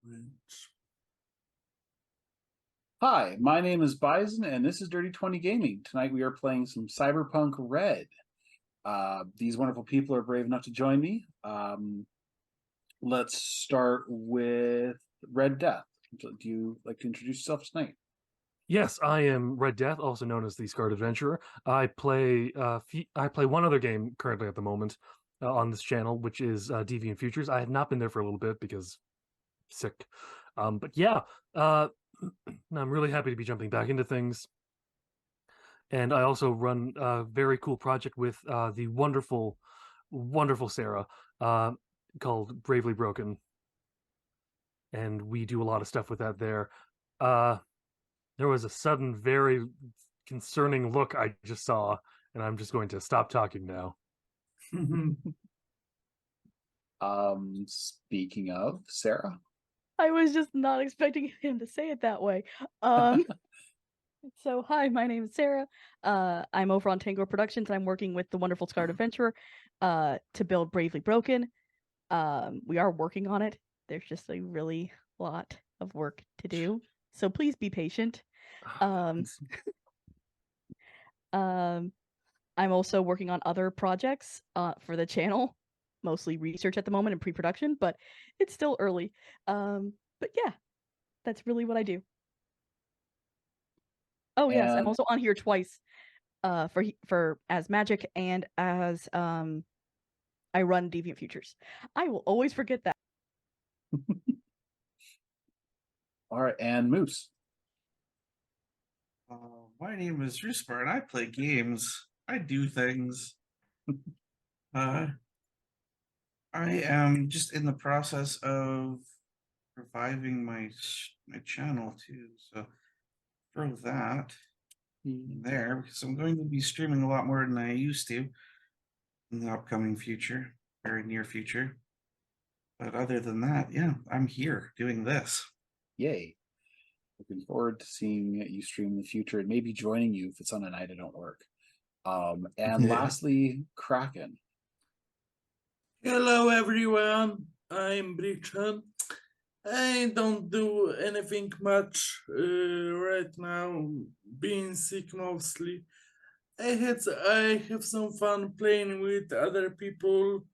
Carnage. Hi, my name is Bison, and this is Dirty 20 Gaming. Tonight we are playing some Cyberpunk Red. These wonderful people are brave enough to join me. Let's start with Red Death. Do you like to introduce yourself tonight? Yes, I am Red Death, also known as the Scarred Adventurer. I play one other game currently at the moment on this channel, which is Deviant Futures. I had not been there for a little bit because sick. But yeah, I'm really happy to be jumping back into things. And I also run a very cool project with the wonderful Sarah called Bravely Broken, and we do a lot of stuff with that there. Uh, There was a sudden, very concerning look I just saw, and I'm just going to stop talking now. Speaking of Sarah. I was just not expecting him to say it that way. So hi, my name is Sarah. I'm over on Tango Productions, and I'm working with the wonderful Scarred Adventurer to build Bravely Broken. We are working on it. There's just a really lot of work to do, so please be patient. Um, I'm also working on other projects for the channel, mostly research at the moment and pre-production, but it's still early. But yeah, that's really what I do. Oh yes, I'm And also on here twice for as Magic and as I run Deviant Futures. I will always forget that. all right, and Moose. My name is Rusper, and I play games. I do things. I am just in the process of reviving my channel too. So throw that in there because I'm going to be streaming a lot more than I used to in the upcoming future, very near future. But other than that, yeah, I'm here doing this. Yay. Looking forward to seeing you stream in the future and maybe joining you if it's on a night I don't work. And lastly, Kraken. Hello everyone, I'm Richard. I don't do anything much right now, being sick mostly. I have some fun playing with other people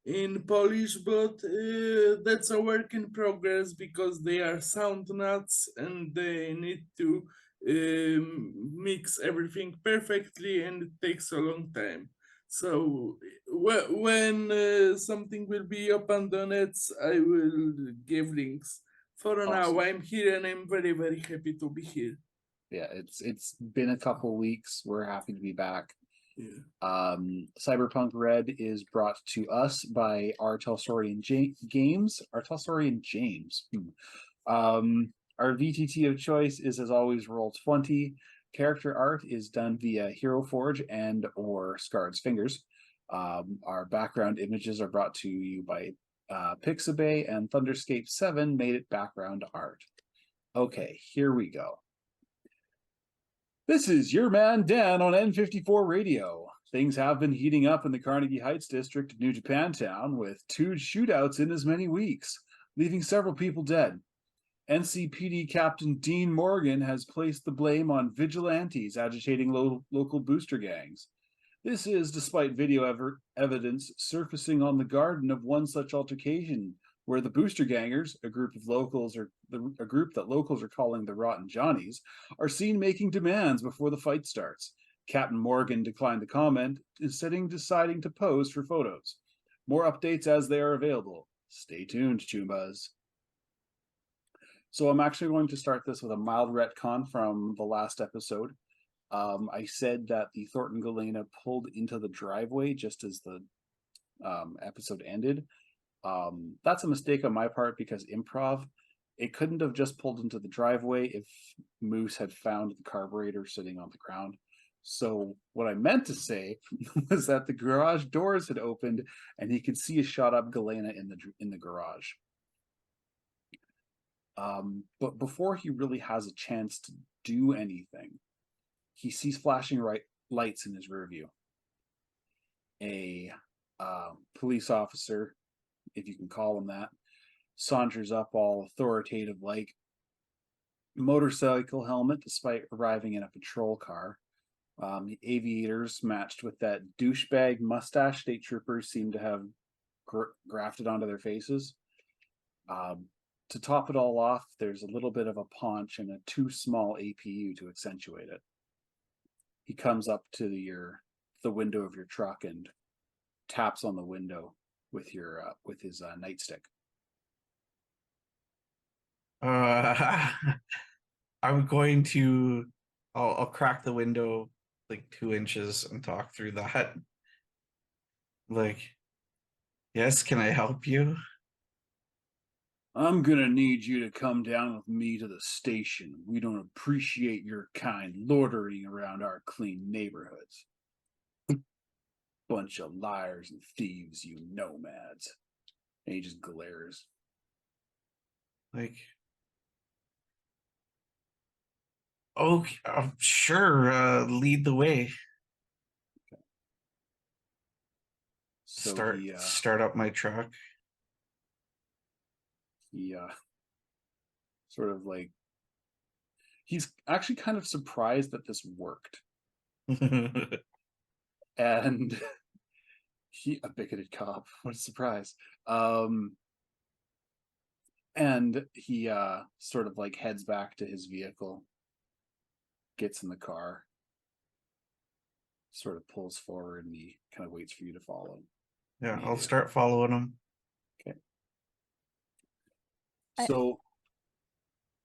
in Polish, but that's a work in progress because they are sound nuts and they need to mix everything perfectly, and it takes a long time. So when something will be up on the nets, I will give links. For now, I'm here and I'm very happy to be here. Yeah, it's been a couple weeks. We're happy to be back. Yeah. Cyberpunk Red is brought to us by our Telsorian Games. Our Telsorian James. Our VTT of choice is, as always, Roll20. Character art is done via Hero Forge and or Scarred's Fingers. Our background images are brought to you by Pixabay, and Thunderscape 7 made it background art. Okay, here we go. This is your man Dan on N54 Radio. Things have been heating up in the Carnegie Heights district of New Japantown, with 2 shootouts in as many weeks, leaving several people dead. NCPD Captain Dean Morgan has placed the blame on vigilantes agitating local booster gangs. This is despite video evidence surfacing on the garden of one such altercation, where the booster gangers, a group that locals are calling the Rotten Johnnies, are seen making demands before the fight starts. Captain Morgan declined to comment, instead deciding to pose for photos. More updates as they are available. Stay tuned, Chumbas. So I'm actually going to start this with a mild retcon from the last episode. I said that the Thornton Galena pulled into the driveway just as the episode ended. That's a mistake on my part because improv. It couldn't have just pulled into the driveway if Moose had found the carburetor sitting on the ground. So what I meant to say was that the garage doors had opened and he could see a shot up Galena in the garage. But before he really has a chance to do anything, he sees flashing lights in his rear view. A police officer, if you can call him that, saunters up all authoritative like, motorcycle helmet despite arriving in a patrol car. The aviators matched with that douchebag mustache state troopers seem to have grafted onto their faces. To top it all off, there's a little bit of a paunch and a too small APU to accentuate it. He comes up to the window of your truck and taps on the window with his nightstick. I'm going to. I'll crack the window like 2 inches and talk through that. Like, yes, can I help you? I'm gonna need you to come down with me to the station. We don't appreciate your kind loitering around our clean neighborhoods. Bunch of liars and thieves, you nomads. And he just glares. Like, okay, sure. Lead the way. So Start up my truck. he sort of like, he's actually kind of surprised that this worked. And a bigoted cop, what a surprise. And he sort of like heads back to his vehicle, gets in the car, sort of pulls forward, and he kind of waits for you to follow. Yeah, I'll start following him. Okay. So,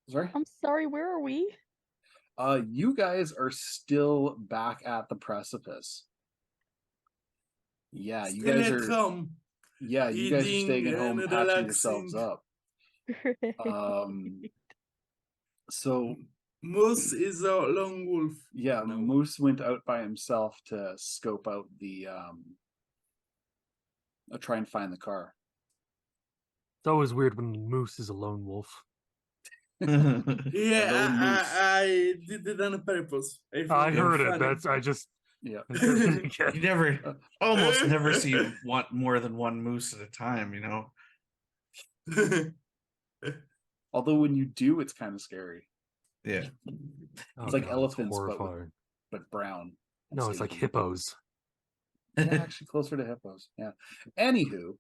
sorry? I'm sorry, where are we? You guys are still back at the precipice. Yeah, you Still guys at are. home, Yeah, you guys are staying at eating home, and patching yourselves relaxing. up. So Moose is a lone wolf. yeah, No. Moose went out by himself to scope out the try and find the car. It's always weird when Moose is a lone wolf. Yeah, lone moose. I did it on purpose. I heard it. funny. Yeah. You almost never see more than one moose at a time, you know. Although when you do, it's kind of scary. Yeah. It's like elephants, horrifying. but brown. No, it's like hippos. Yeah, actually closer to hippos. Yeah. Anywho,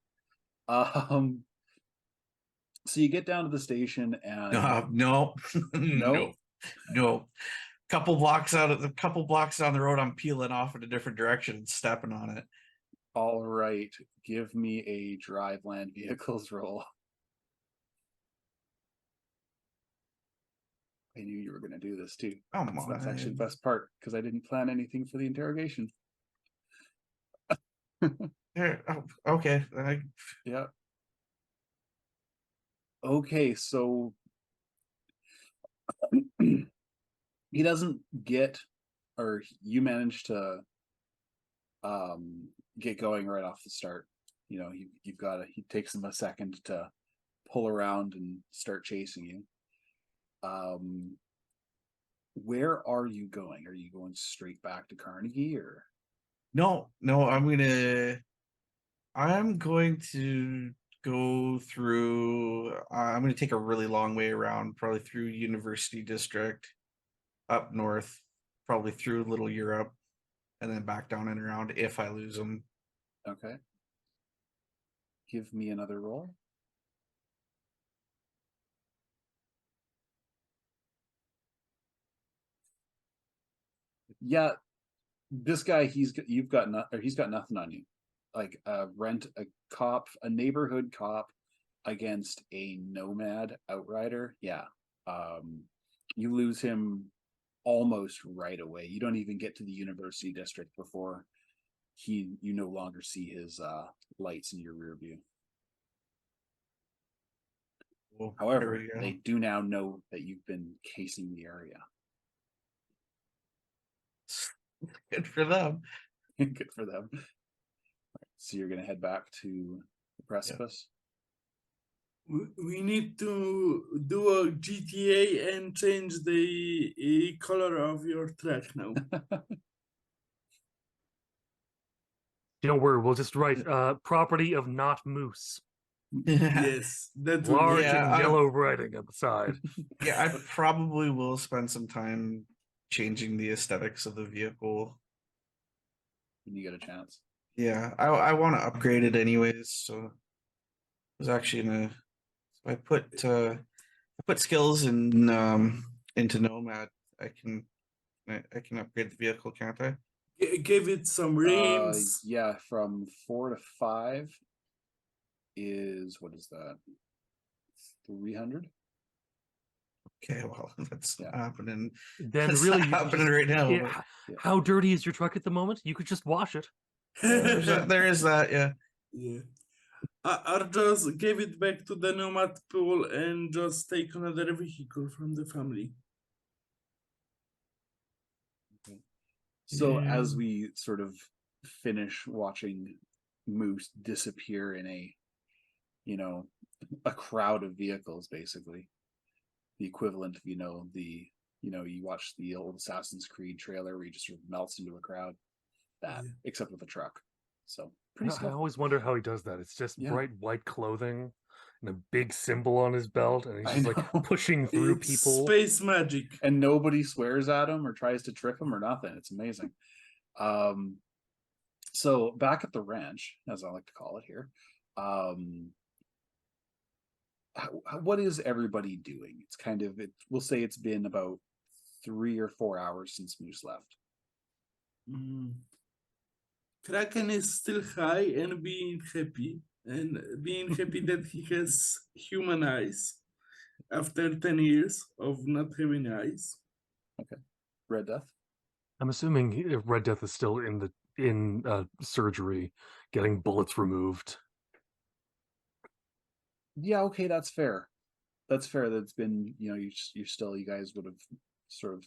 so you get down to the station and No. No? No. Couple blocks down the road, I'm peeling off in a different direction and stepping on it. All right, give me a drive land vehicles roll. I knew you were going to do this too. That's actually the best part because I didn't plan anything for the interrogation. Okay. Yeah. Okay, so he doesn't get, or you manage to get going right off the start. You know, he takes him a second to pull around and start chasing you. Where are you going? Are you going straight back to Carnegie or? No, I'm going to go through. I'm going to take a really long way around, probably through University District, up north, probably through Little Europe, and then back down and around if I lose them. Okay. Give me another roll. Yeah, this guy, he's got nothing on you. Like rent a neighborhood cop against a nomad outrider. Yeah. You lose him almost right away. You don't even get to the University District before you no longer see his lights in your rear view. Well, however, they do now know that you've been casing the area. Good for them. Good for them. So you're going to head back to the precipice? We need to do a GTA and change the color of your truck now. Don't worry, we'll just write property of not Moose. Yes, that would Large Yeah, and I- yellow writing on the side. Yeah, I probably will spend some time changing the aesthetics of the vehicle. when you get a chance. Yeah, I want to upgrade it anyways. So I was actually gonna. So I put skills in into Nomad. I can upgrade the vehicle, can't I? give it some rims. Yeah, from 4 to 5 is, what is that? 300? Okay, well that's Yeah. not happening. Then That's really, not you could happening just, right now. yeah, but- Yeah. how dirty is your truck at the moment? You could just wash it. There is that, yeah. Yeah. Or just give it back to the nomad pool and just take another vehicle from the family. So as Yeah. we sort of finish watching Moose disappear in a, you know, a crowd of vehicles, basically, the equivalent of, you watch the old Assassin's Creed trailer where he just sort of melts into a crowd, that, Yeah. except with a truck. So I pretty stuff. always wonder how he does that. It's just Yeah. bright white clothing and a big symbol on his belt, and he's I just like know. pushing through It's people. space magic. And nobody swears at him or tries to trick him or nothing. It's amazing. So back at the ranch, as I like to call it here, what is everybody doing? It's kind of, we'll say it's been about 3 or 4 hours since Moose left. Kraken is still high and being happy that he has human eyes after 10 years of not having eyes. Red Death. I'm assuming Red Death is still in surgery, getting bullets removed. Yeah, okay, that's fair. That's fair. That's been, you guys would have sort of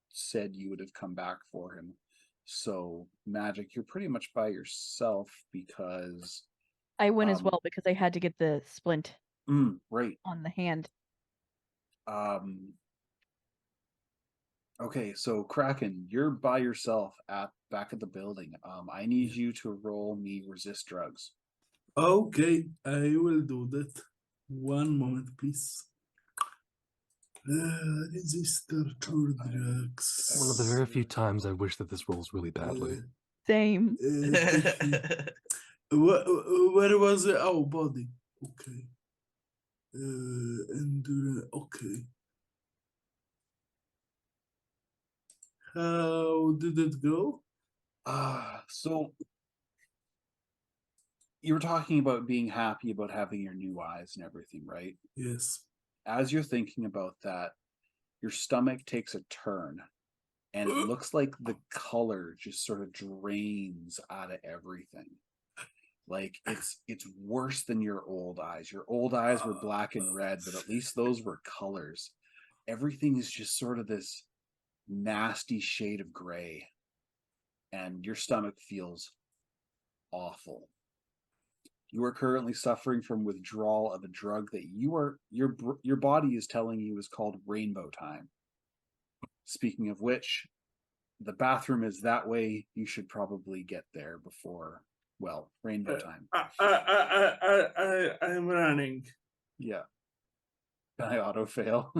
said you would have come back for him. So Magic, you're pretty much by yourself because I went as Um, well because I had to get the splint right. on the hand. Okay, so Kraken, you're by yourself back at the building. I need Yeah. you to roll me resist drugs. Okay, I will do that. One moment, please. Resistor to drugs. One of the very few times I wish that this rolls really badly. Same. Thank you. Where was it? Oh, body. Okay. Endurance. Okay. How did it go? So you were talking about being happy about having your new eyes and everything, right? Yes. As you're thinking about that, your stomach takes a turn and it looks like the color just sort of drains out of everything. Like it's worse than your old eyes. Your old eyes were black and red, but at least those were colors. Everything is just sort of this nasty shade of gray, and your stomach feels awful. You are currently suffering from withdrawal of a drug that your body is telling you is called rainbow time. Speaking of which, the bathroom is that way. You should probably get there before, well, rainbow time. I'm running. Yeah. Can I auto fail?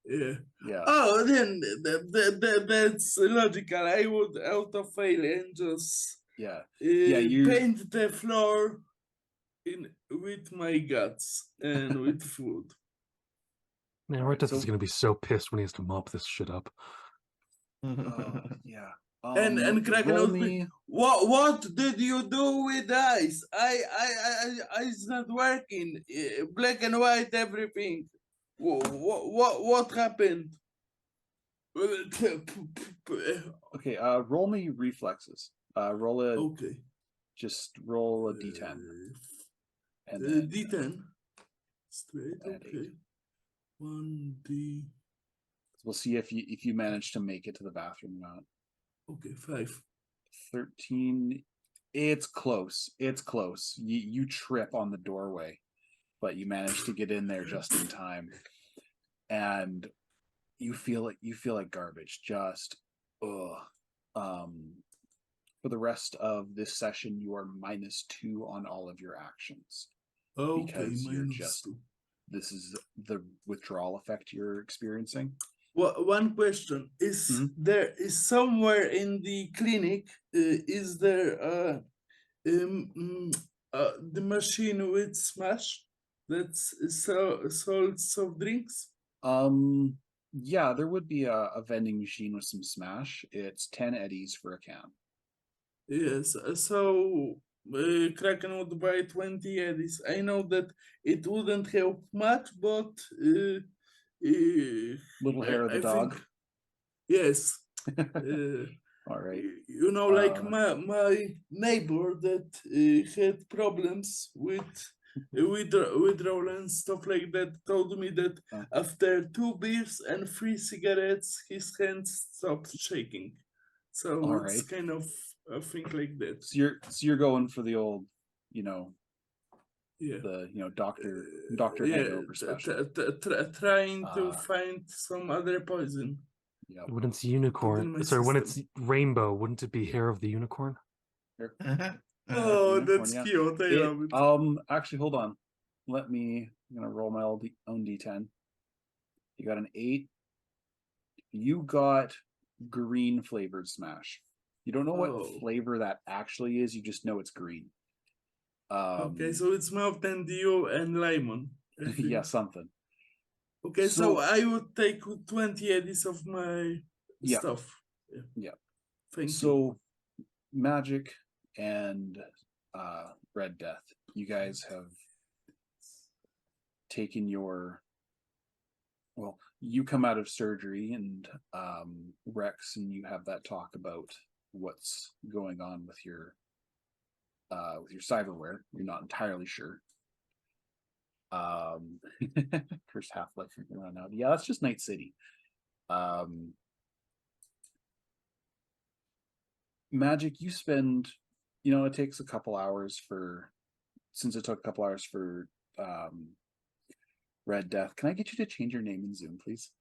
Yeah. Yeah. Oh, then that's logical. I would auto fail and just Yeah. You paint the floor with my guts and with food. Man, Alright, Red Death so- is going to be so pissed when he has to mop this shit up. yeah. And Kraken roll would be, me. what did you do with ice? It's not working. Black and white, everything. What happened? Okay, roll me reflexes. Roll Okay. roll a d10. And then D10. Straight, add okay. 1D. we'll see if you manage to make it to the bathroom or not. Okay, 5. 13. It's close. It's close. You trip on the doorway, but you manage to get in there just in time. And you feel like garbage. Just for the rest of this session, you are -2 on all of your actions. Okay, because you're minus just 2. this is the withdrawal effect you're experiencing. Well, one question is Mhm. there is somewhere in the clinic is there the machine with Smash that's sold soft drinks? Yeah, there would be a vending machine with some Smash. It's 10 eddies for a can. Yes, so Kraken would buy 20 eddies. I know that it wouldn't help much, but Little hair of the I dog. think yes. Uh, All right. you know, like Uh, my neighbor that had problems with withdrawal and stuff like that told me that Oh. after 2 beers and 3 cigarettes, his hands stopped shaking. So All it's right. kind of a thing like that. So you're going for the old, you know, Yeah. the Dr. Yeah, Hangover special. trying to Uh, find some other poison. Yeah. When it's my unicorn, sorry, when it's system. rainbow, wouldn't it be hair of the unicorn? Oh, unicorn, that's yeah. cute. I love it. Actually, hold on. I'm gonna roll my own D10. You got an 8. You got green flavored Smash. You don't know what Oh. flavor that actually is. You just know it's green. Okay, so it's Mountain Dew and lemon. I think. Yeah, something. Okay, so So- I would take 20 eddies of my Yeah. stuff. Yeah. Thank you. So, Magic and Red Death, you guys have taken you come out of surgery, and Rex and you have that talk about what's going on with your cyberware. You're not entirely sure. First Half-Life run out. Yeah, that's just Night City. Magic, you spend, it takes a couple hours since it took a couple hours for Red Death. Can I get you to change your name in Zoom, please?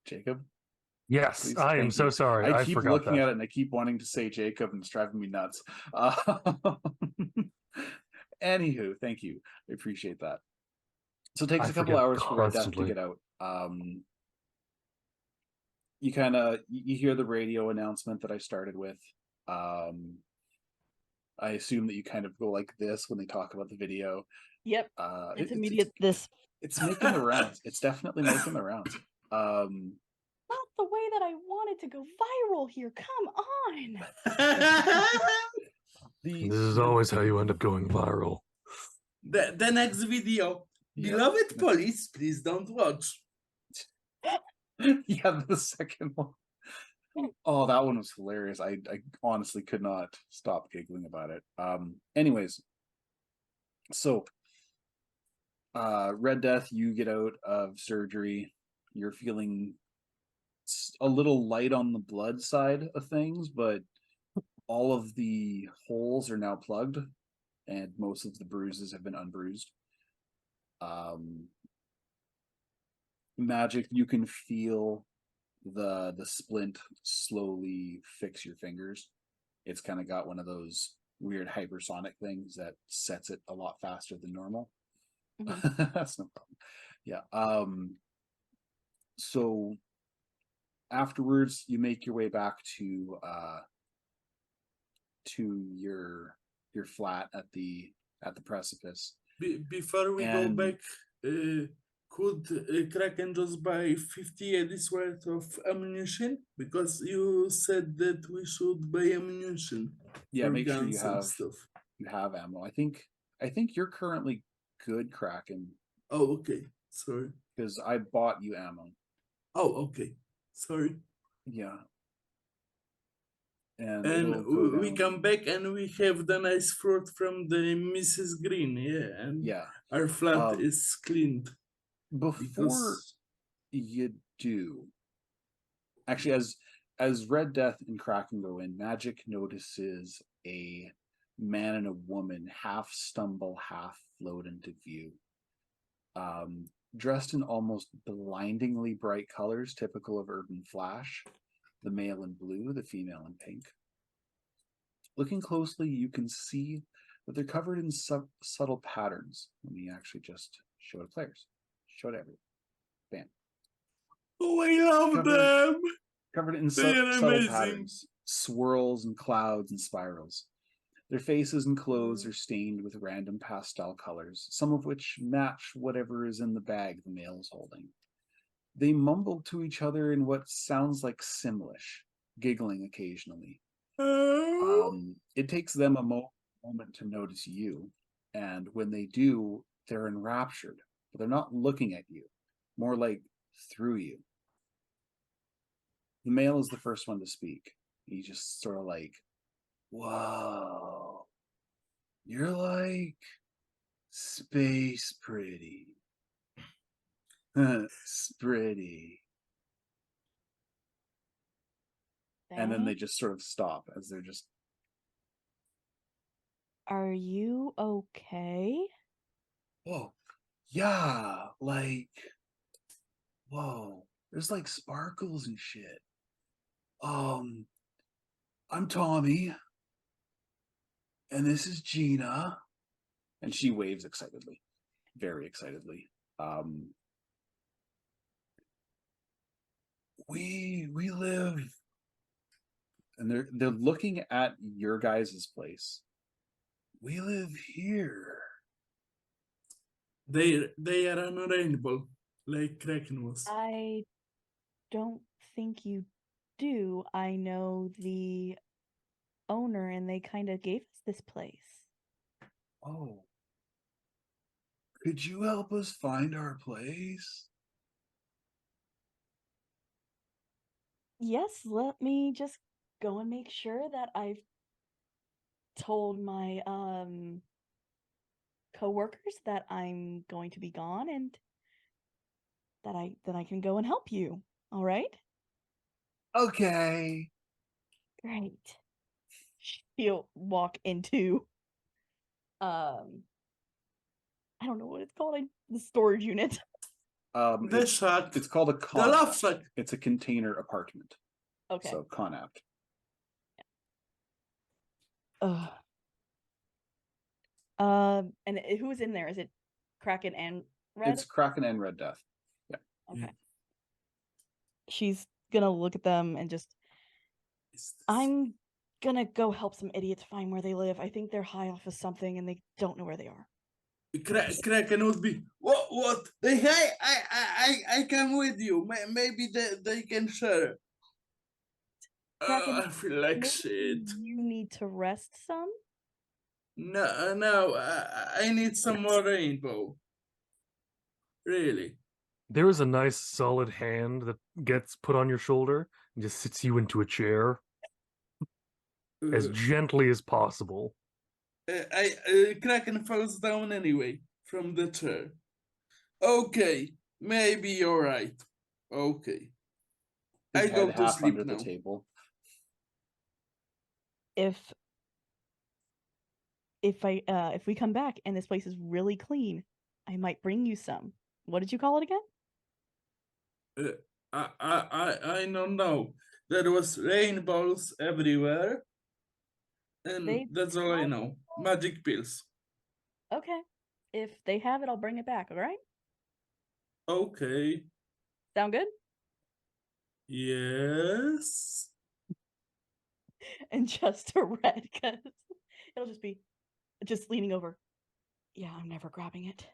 Jacob? Yes, Please? I am Thank so you. sorry. I I keep forgot looking that. at it and I keep wanting to say Jacob, and it's driving me nuts. Anywho, thank you. I appreciate that. So it takes I a couple forget hours for Red Death to constantly. get out. You hear the radio announcement that I started with. I assume that you kind of go like this when they talk about the video. Yep. It- It's immediate. This It's making the rounds. It's definitely making the rounds. not the way that I wanted to go viral here. Come on. This is always how you end up going viral. The next video. Yeah. Beloved police, please don't watch. Yeah, the second one. Oh, that one was hilarious. I honestly could not stop giggling about it. Anyways, so Red Death, you get out of surgery. You're feeling a little light on the blood side of things, but all of the holes are now plugged, and most of the bruises have been unbruised. Magic, you can feel the splint slowly fix your fingers. It's kind of got one of those weird hypersonic things that sets it a lot faster than normal. That's no problem. Yeah. So afterwards, you make your way back to your flat at the precipice. Before we go back, could Kraken just buy 50 eddies worth of ammunition? Because you said that we should buy ammunition. Yeah, for make sure guns and stuff. you have ammo. I think you're currently good, Kraken, Oh, okay. Sorry. because I bought you ammo. Oh, okay. Sorry. Yeah. And we come back and we have the nice fruit from the Mrs. Green, yeah, and our flat is cleaned. Before you do, actually, as Red Death and Kraken go in, Magic notices a man and a woman half stumble, half float into view. Dressed in almost blindingly bright colors, typical of Urban Flash. The male in blue, the female in pink. Looking closely, you can see but they're covered in subtle patterns. Let me actually just show the players. Show it everyone. Bam. Oh, I love Covered- them. Covered in They are subtle amazing. patterns, swirls and clouds and spirals. Their faces and clothes are stained with random pastel colors, some of which match whatever is in the bag the male is holding. They mumble to each other in what sounds like Simlish, giggling occasionally. It takes them a moment to notice you, and when they do, they're enraptured, but they're not looking at you, more like through you. The male is the first one to speak. He just sort of like, whoa, you're like space pretty. Pretty. And then they Thank- just sort of stop as they're just, Are you okay? whoa, yeah, like, whoa, there's like sparkles and shit. I'm Tommy, and this is Gina. And she waves excitedly, very excitedly. We live, and they're looking at your guys' place. We live here. They are on a rainbow, like Kraken was. I don't think you do. I know the owner, and they kind of gave us this place. Oh. Could you help us find our place? Yes, let me just go and make sure that I've told my coworkers that I'm going to be gone and that I can go and help you. All right? Okay. Great. She'll walk into I don't know what it's called, the storage unit. The shack. It's called a The love conapt. shack. It's a container apartment. Okay. So conapt. And who's in there? Is it Kraken and Red? It's Kraken and Red Death. Yeah. Okay. She's gonna look at them and just, I'm gonna go help some idiots find where they live. I think they're high off of something and they don't know where they are. Kraken would be what? They I come with you. Maybe they can share. Kraken, I feel like maybe shit. you need to rest some. No, I need some more rainbow. Really. There is a nice solid hand that gets put on your shoulder and just sits you into a chair as Uh, gently as possible. Kraken falls down anyway from the chair. Okay, maybe you're right. Okay. His I head go to half sleep under now. the table. If we come back and this place is really clean, I might bring you some. What did you call it again? I don't know. There was rainbows everywhere, and that's all I know. Magic pills. Okay. If they have it, I'll bring it back, all right? Okay. Sound good? Yes. And just to Red, because it'll just be just leaning over. Yeah, I'm never grabbing it.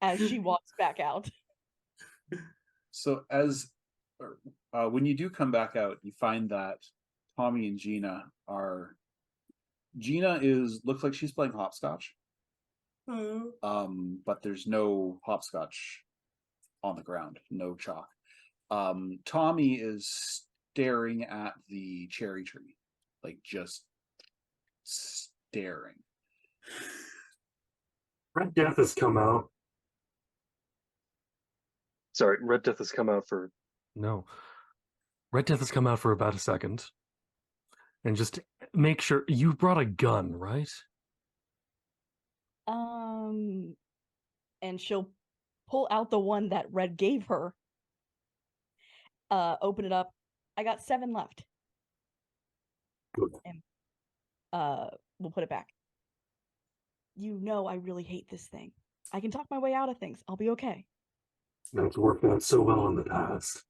As she walks back out. So when you do come back out, you find that Tommy and Gina looks like she's playing hopscotch. But there's no hopscotch on the ground, no chalk. Tommy is staring at the cherry tree, like just staring. Red Death has come out. Sorry, Red Death has come out for. No. Red Death has come out for about a second. And just make sure you brought a gun, right? And she'll pull out the one that Red gave her. Open it up. I got 7 left. Good. And we'll put it back. You know I really hate this thing. I can talk my way out of things. I'll be okay. That's worked out so well in the past.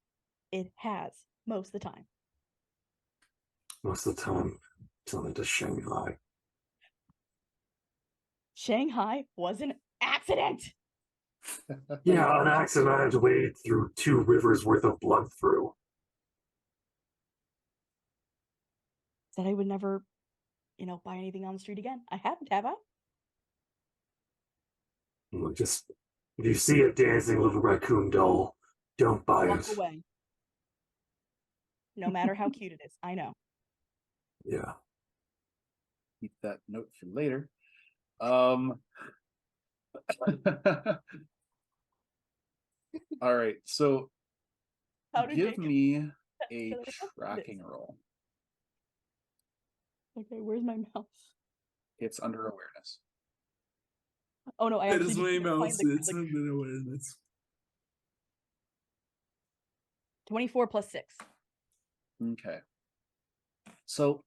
It has, most of the time. Most of the time, till into Shanghai. Shanghai was an accident! Yeah, an accident I had to wade through 2 rivers worth of blood through. Said I would never, buy anything on the street again. I haven't, have I? Look, just if you see a dancing little raccoon doll, don't buy Walk it. away. No matter how cute it is. I know. Yeah. Keep that note for later. All right, so How did give Jacob- me a Should I look up this? tracking roll. Okay, where's my mouse? It's under awareness. Oh no, I That actually is just my can't find mouse. the, It's under awareness. 24 plus 6. Okay. So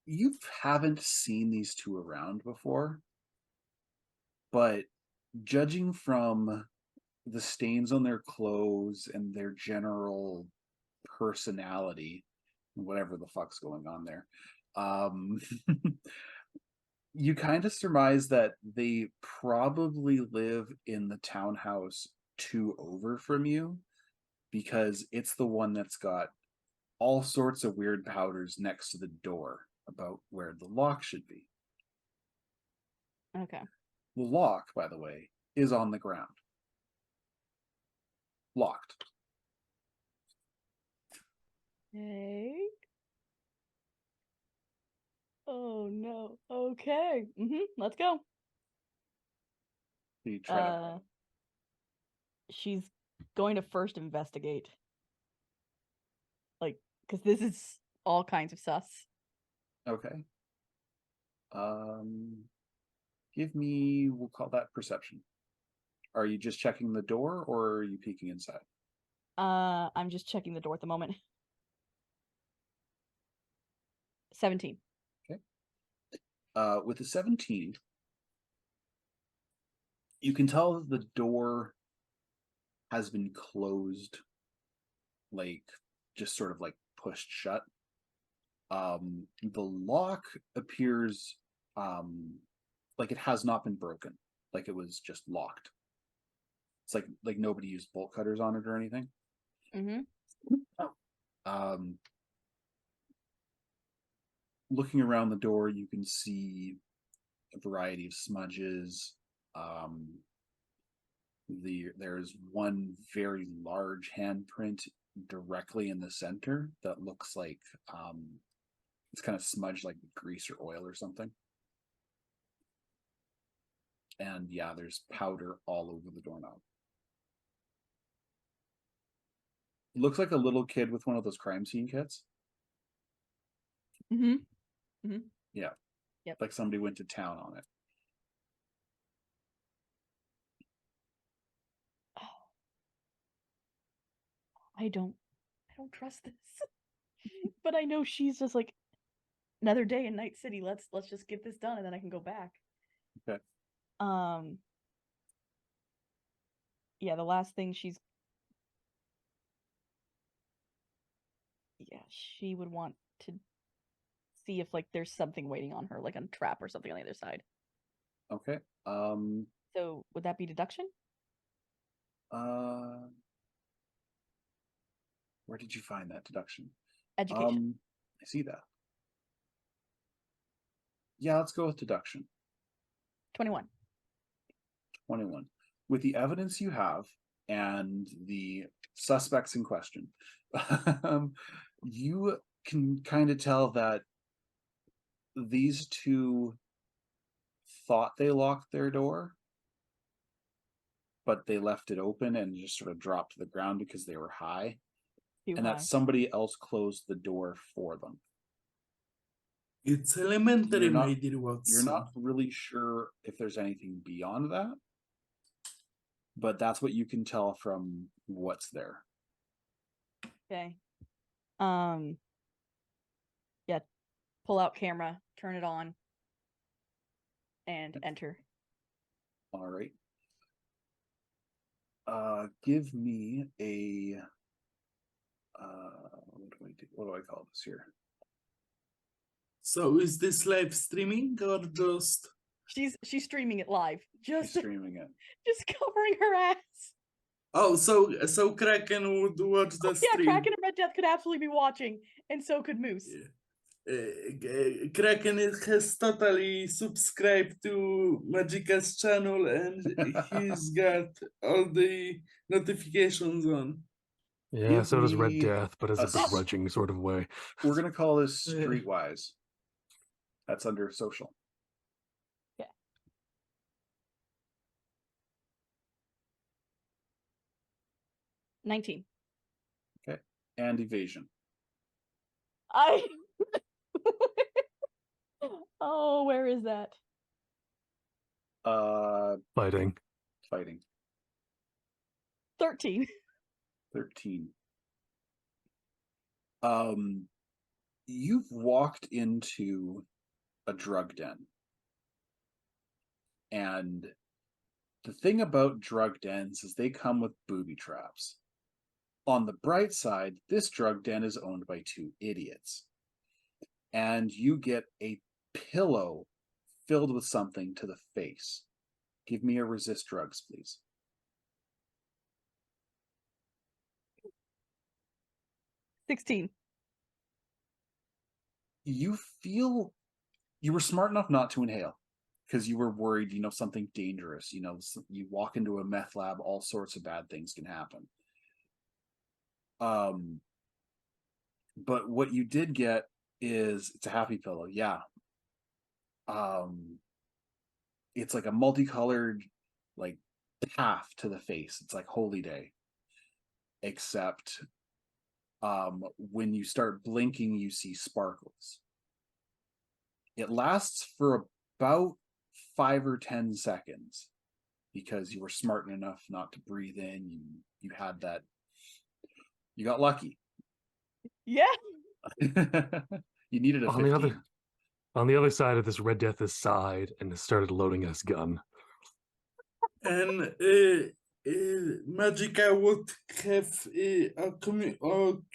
you haven't seen these two around before, but judging from the stains on their clothes and their general personality, whatever the fuck's going on there, you kind of surmise that they probably live in the townhouse 2 over from you, because it's the one that's got all sorts of weird powders next to the door about where the lock should be. Okay. The lock, by the way, is on the ground. Locked. Okay. Oh no. Okay. Let's go. You try to She's going to first investigate. Like, because this is all kinds of sus. Okay. Give me, we'll call that perception. Are you just checking the door or are you peeking inside? I'm just checking the door at the moment. 17. With the 17, you can tell that the door has been closed, like just sort of like pushed shut. The lock appears like it has not been broken, like it was just locked. It's like nobody used bolt cutters on it or anything. Looking around the door, you can see a variety of smudges. There's one very large handprint directly in the center that looks like it's kind of smudged like grease or oil or something. And yeah, there's powder all over the doorknob. It looks like a little kid with one of those crime scene kits. Yeah. Yep. Like somebody went to town on it. I don't trust this. But I know she's just like another day in Night City. Let's just get this done and then I can go back. Okay. Yeah, the last thing she would want to see if like there's something waiting on her, like a trap or something on the other side. Okay. So would that be deduction? Where did you find that deduction? Education. I see that. Yeah, let's go with deduction. 21. 21. With the evidence you have and the suspects in question, you can kind of tell that these two thought they locked their door, but they left it open and just sort of dropped to the ground because they were high. Too And high. that somebody else closed the door for them. It's elementary, You're not- my dear Watson. You're not really sure if there's anything beyond that, but that's what you can tell from what's there. Okay. Yeah, pull out camera, turn it on, and enter. All right. Give me a what do I call this here? So is this live streaming or just? She's streaming it live. She's streaming it. Just covering her ass. Oh, so Kraken would watch the Yeah, stream. Kraken and Red Death could absolutely be watching, and so could Moose. Kraken has totally subscribed to Magica's channel and he's got all the notifications on. Yeah, Give so does Red me Death, but as a a s- begrudging sort of way. We're gonna call this Streetwise. That's under social. Yeah. $19. Okay. And evasion. Oh, where is that? Fighting. 13. 13. You've walked into a drug den. And the thing about drug dens is they come with booby traps. On the bright side, this drug den is owned by two idiots. And you get a pillow filled with something to the face. Give me a resist drugs, please. $16. You feel you were smart enough not to inhale because you were worried, something dangerous. You walk into a meth lab, all sorts of bad things can happen. But what you did get is it's a happy pillow. Yeah. It's like a multicolored like path to the face. It's like Holy Day. Except when you start blinking, you see sparkles. It lasts for about 5 or 10 seconds because you were smart enough not to breathe in. You had that. You got lucky. Yeah. You needed a 15. On the other side of this, Red Death has sighed and has started loading his gun. And Magica would have a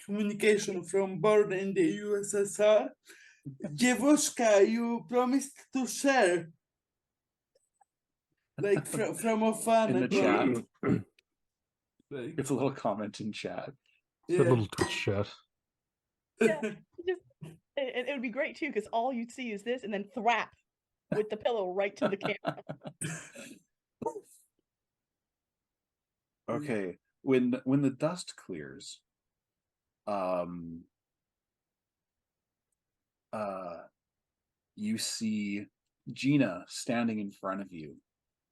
communication from born in the USSR. Dziewuszka, you promised to share. Like from a fan. In the chat. Like, It's a little comment in chat. It's a little Twitch chat. Yeah. It would be great too, because all you'd see is this and then thwap with the pillow right to the camera. Okay. When the dust clears, you see Gina standing in front of you,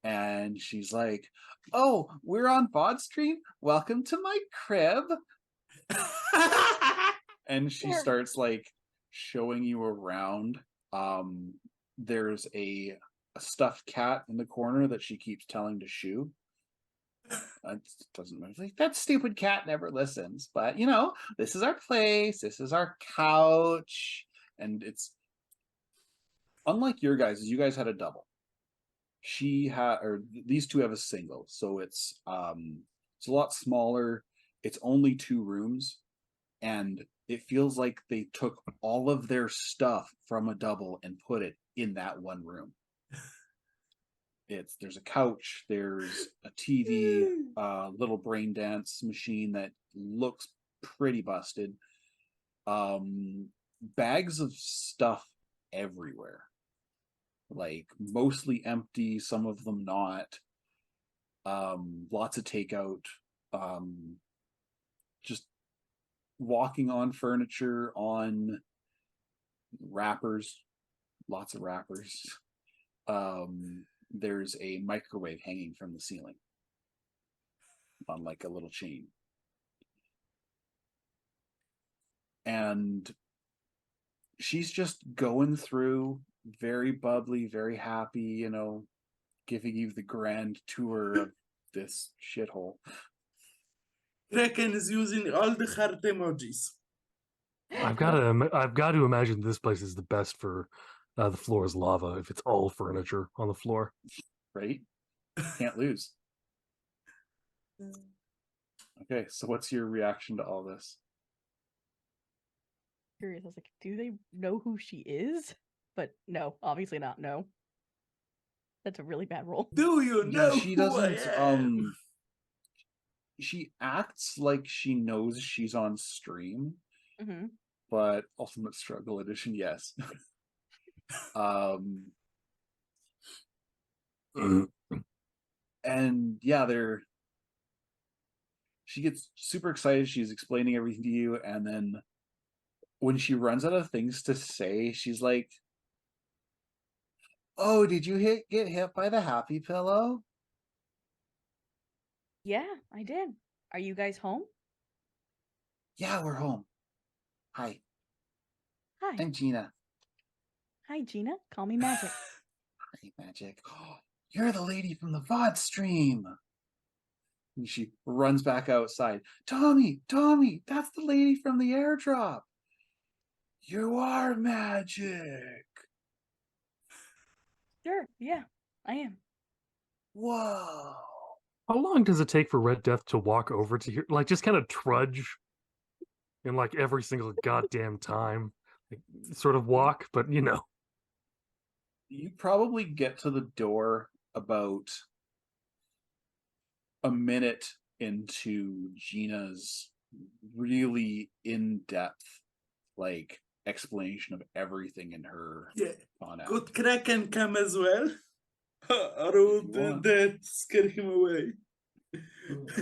and she's like, "Oh, we're on VOD stream. Welcome to my crib." And she starts like showing you around. There's a stuffed cat in the corner that she keeps telling to shoo. It doesn't matter. Like, that stupid cat never listens. But this is our place. This is our couch, and it's unlike your guys. You guys had a double. These two have a single, so it's a lot smaller. It's only 2 rooms, and it feels like they took all of their stuff from a double and put it in that one room. There's a couch, there's a TV, little brain dance machine that looks pretty busted. Bags of stuff everywhere. Like mostly empty, some of them not. Lots of takeout. Just walking on furniture, on wrappers, lots of wrappers. There's a microwave hanging from the ceiling on like a little chain. And she's just going through, very bubbly, very happy, giving you the grand tour of this shithole. Kraken is using all the heart emojis. I've got to imagine this place is the best for the floor is lava if it's all furniture on the floor. Right? Can't lose. Okay, so what's your reaction to all this? Curious. I was like, do they know who she is? But no, obviously not. No. That's a really bad roll. Do you Yeah, know she who I doesn't. am? She acts like she knows she's on stream, Mm-hmm. but Ultimate Struggle Edition, yes. um, and yeah, she gets super excited. She's explaining everything to you, and then when she runs out of things to say, she's like, "Oh, did you get hit by the happy pillow?" Yeah, I did. Are you guys home? Yeah, we're home. Hi, Hi. I'm Gina. Hi, Gina. Call me Magic. Hi, Magic. You're the lady from the VOD stream. And she runs back outside. Tommy, that's the lady from the airdrop. You are Magic. Sure, yeah, I am. Whoa. How long does it take for Red Death to walk over to here? Like, just kind of trudge in like every single goddamn time, like, sort of walk, but you know. You probably get to the door about a minute into Gina's really in-depth, like, explanation of everything in her Yeah. on out. Could Kraken come as well? Or you would want. that scare him away?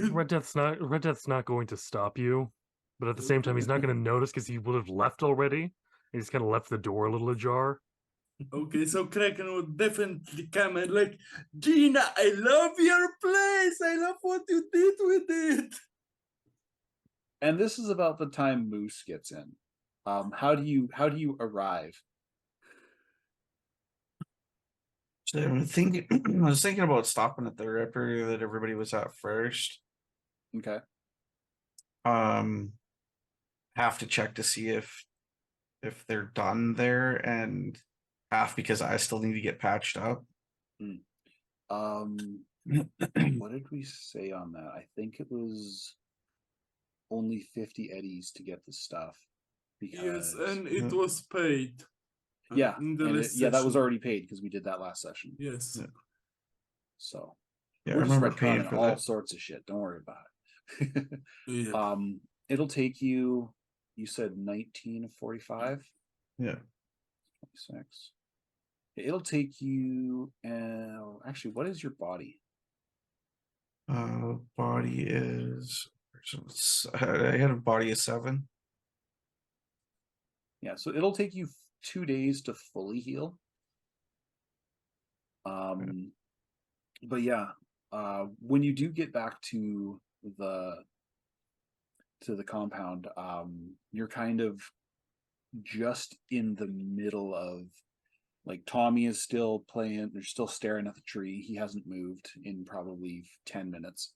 Red Death's not going to stop you, but at the same time, he's not going to notice because he would have left already. He just kind of left the door a little ajar. Okay, so Kraken would definitely come and like, Gina, I love your place. I love what you did with it. And this is about the time Moose gets in. How do you arrive? So I'm thinking, I was thinking about stopping at the Ripper that everybody was at first. Okay. Have to check to see if they're done there, and half because I still need to get patched up. What did we say on that? I think it was only 50 eddies to get the stuff. Yes, Because and it was paid. yeah, in the and last that was session. already paid because we did that last session. Yes. Yeah. So Yeah, we're I just remember paying retconning for all that. sorts of shit. Don't worry about it. Yeah. It'll take you. You said 19:45. Yeah. 26. It'll take you. Actually, what is your body? Body is. I had a body of 7. Yeah, so it'll take you 2 days to fully heal. But yeah, when you do get back to the compound, you're kind of just in the middle of, like, Tommy is still playing, they're still staring at the tree. He hasn't moved in probably 10 minutes.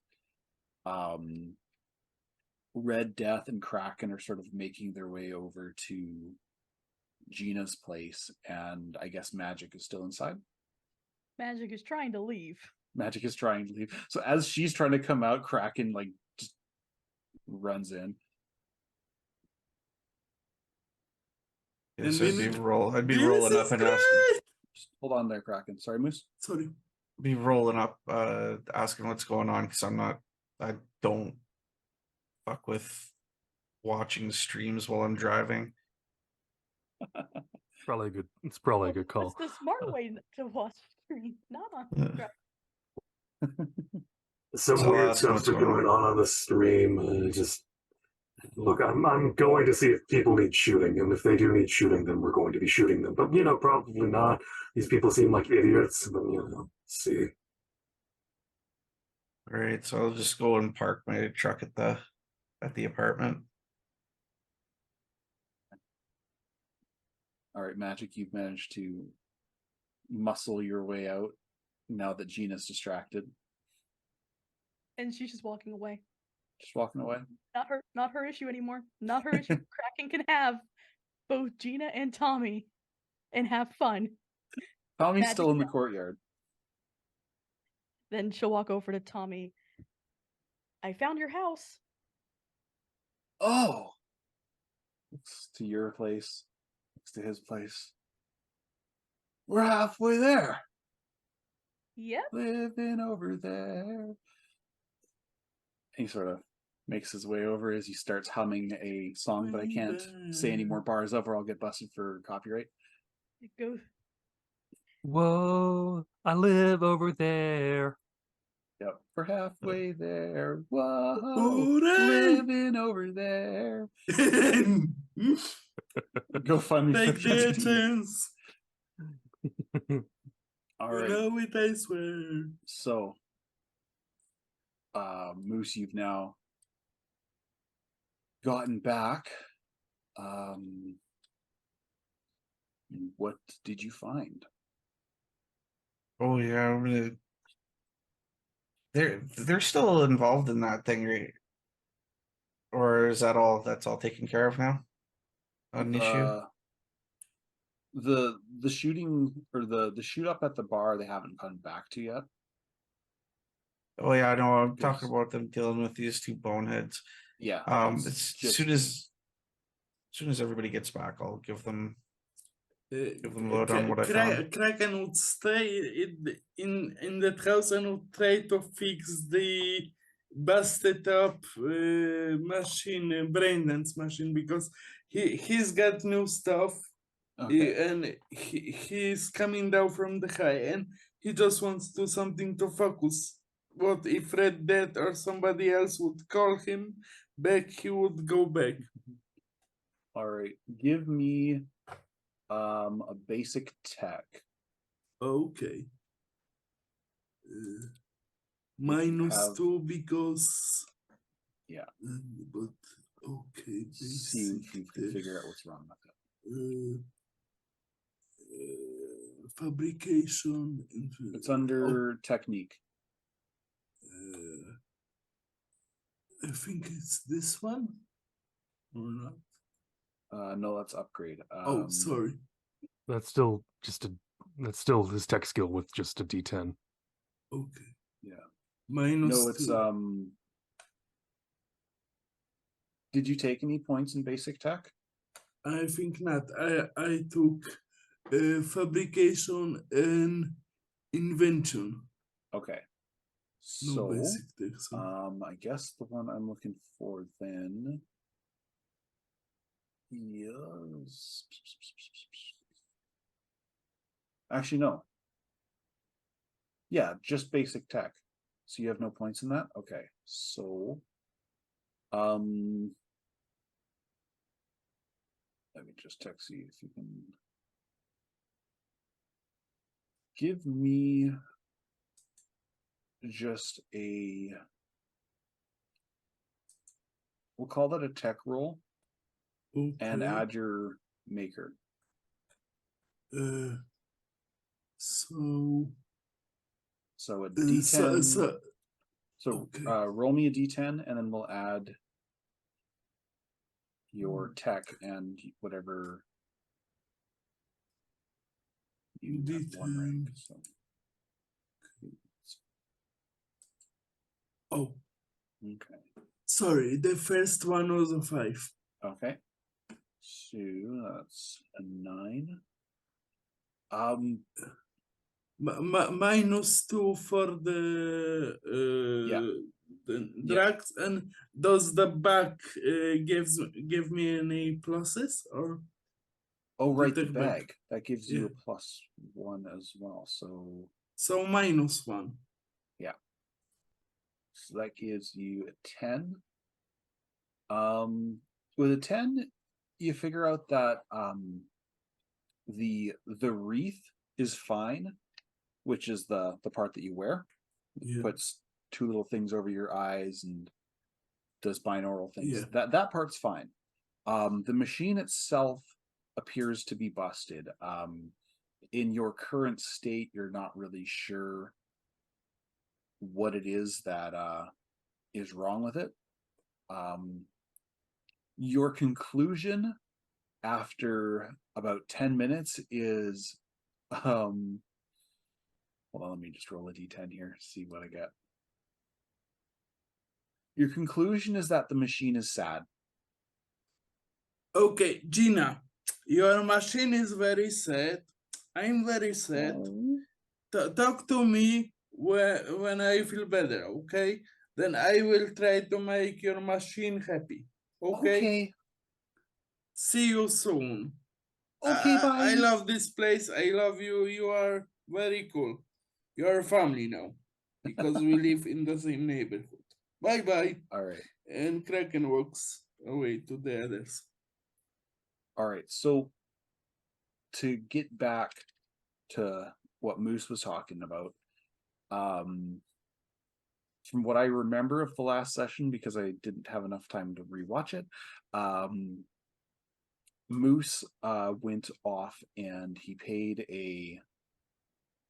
Red Death and Kraken are sort of making their way over to Gina's place, and I guess Magic is still inside. Magic is trying to leave. Magic is trying to leave. So as she's trying to come out, Kraken like just runs in. Yes, And I'd be then rolling up is and great! asking. Hold on there, Kraken. Sorry, Moose. Sorry. Be rolling up, asking what's going on, because I don't fuck with watching streams while I'm driving. It's probably a good What's call. the smart way to watch stream? Not on. Some So weird that's stuff's what's been going going on the stream. Just look, I'm going to see if people need shooting, and if they do need shooting, then we're going to be shooting them. But probably not. These people seem like idiots, but see. All right, so I'll just go and park my truck at the apartment. All right, Magic, you've managed to muscle your way out now that Gina's distracted. And she's just walking away. Just walking away. Not her issue anymore. Not her issue. Kraken can have both Gina and Tommy and have fun. Tommy's Magic still in the Mike. courtyard. Then she'll walk over to Tommy. I found your house. Oh, it's to your place, next to his place. We're halfway there. Yep. Living over there. He sort of makes his way over as he starts humming a song that I can't say any more bars of or I'll get busted for copyright. It goes. Whoa, I live over there. Yep. We're halfway there. Whoa, Hooray! living over there. Go fund me. Take their chance. All You right. know it, I swear. So, Moose, you've now gotten back. What did you find? Oh yeah, I'm gonna. They're still involved in that thing, right? Or is that all? That's all taken care of now. Not an issue. The shooting or the shoot up at the bar they haven't come back to yet. Oh yeah, I know. I'm Yes. talking about them dealing with these two boneheads. Yeah. As soon as everybody gets back, I'll give them load on what I found. Kraken would stay in that house and would try to fix the busted up machine, brain dance machine, because he's got new stuff. Okay. And he's coming down from the high and he just wants to do something to focus. What if Red Dead or somebody else would call him back, he would go back. All right. Give me a basic tech. Okay. Minus 2 because Yeah. But okay. See if you can figure out what's wrong with it. Fabrication. It's under technique. I think it's this one or not. No, that's upgrade. Oh, sorry. That's still his tech skill with just a D10. Okay. Yeah. Minus No, it's 2. Did you take any points in basic tech? I think not. I took fabrication and invention. Okay. No So, basic tech. So. I guess the one I'm looking for then is actually no. Yeah, just basic tech. So you have no points in that? Okay. So let me just text you if you can give me just we'll call that a tech roll. Okay. And add your maker. So a D10. So okay. roll me a D10 and then we'll add your tech and whatever you have one rank. So. Oh. Okay. Sorry, the first one was a 5. Okay. So that's a 9. Minus 2 for the drugs, and does the back give me any pluses or? Oh right, the take bag back? that gives you Yeah. a +1 as well. So minus 1. Yeah. So that gives you a 10. With a 10, you figure out that the wreath is fine, which is the part that you wear. Yeah. Puts 2 little things over your eyes and does binaural things. Yeah. That part's fine. The machine itself appears to be busted. In your current state, you're not really sure what it is that is wrong with it. Your conclusion after about 10 minutes is hold on, let me just roll a d10 here, see what I get. Your conclusion is that the machine is sad. Okay, Gina, your machine is very sad. I'm very sad. Talk to me when I feel better, okay? Then I will try to make your machine happy. Okay? See you soon. Okay, bye. I love this place. I love you. You are very cool. You're family now because we live in the same neighborhood. Bye bye. All right. And Kraken walks away to the others. All right. So to get back to what Moose was talking about, from what I remember of the last session, because I didn't have enough time to rewatch it, Moose went off and he paid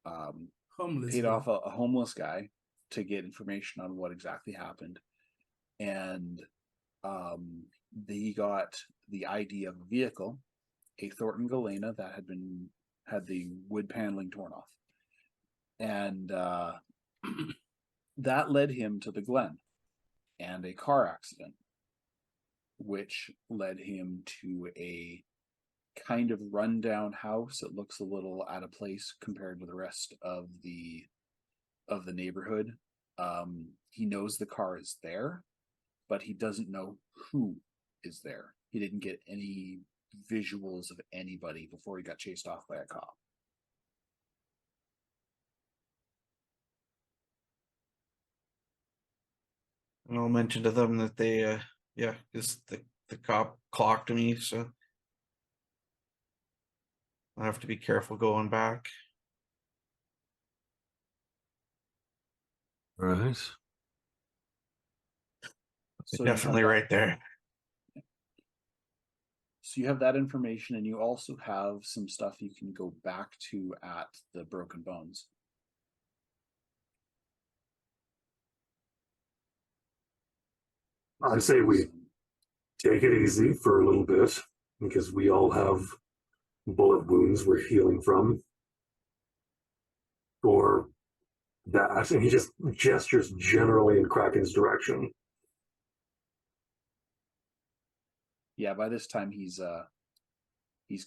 off a homeless guy to get information on what exactly happened, and he got the ID of a vehicle, a Thornton Galena that had the wood paneling torn off, and that led him to the Glen and a car accident, which led him to a kind of rundown house. It looks a little out of place compared to the rest of the neighborhood. He knows the car is there, but he doesn't know who is there. He didn't get any visuals of anybody before he got chased off by a cop. And I'll mention to them that they, because the cop clocked me, so I have to be careful going back. Right. So Definitely right there. So you have that information, and you also have some stuff you can go back to at the Broken Bones. I say we take it easy for a little bit, because we all have bullet wounds we're healing from. Or that, and he just gestures generally in Kraken's direction. Yeah, by this time he's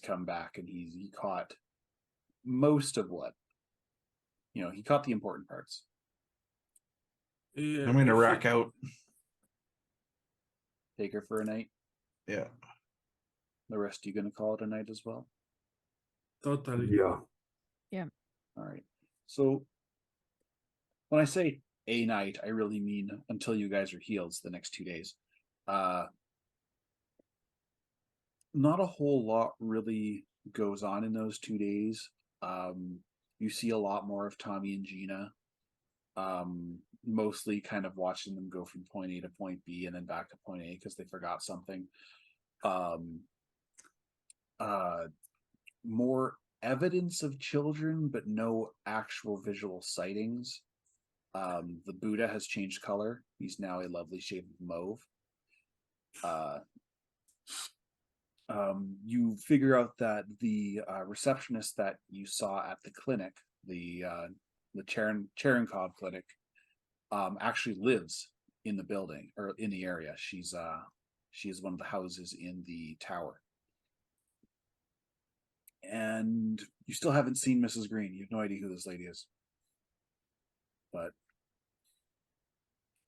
come back, and he caught most of what, he caught the important parts. Yeah, I'm gonna rack out. Take her for a night. Yeah. The rest, you gonna call it a night as well? Totally. Yeah. All right. So when I say a night, I really mean until you guys are healed, the next 2 days. Not a whole lot really goes on in those 2 days. You see a lot more of Tommy and Gina. Mostly kind of watching them go from point A to point B and then back to point A because they forgot something. More evidence of children, but no actual visual sightings. The Buddha has changed color. He's now a lovely shade of mauve. You figure out that the receptionist that you saw at the clinic, the Cherenkov clinic, actually lives in the building or in the area. She is one of the houses in the tower. And you still haven't seen Mrs. Green. You have no idea who this lady is. But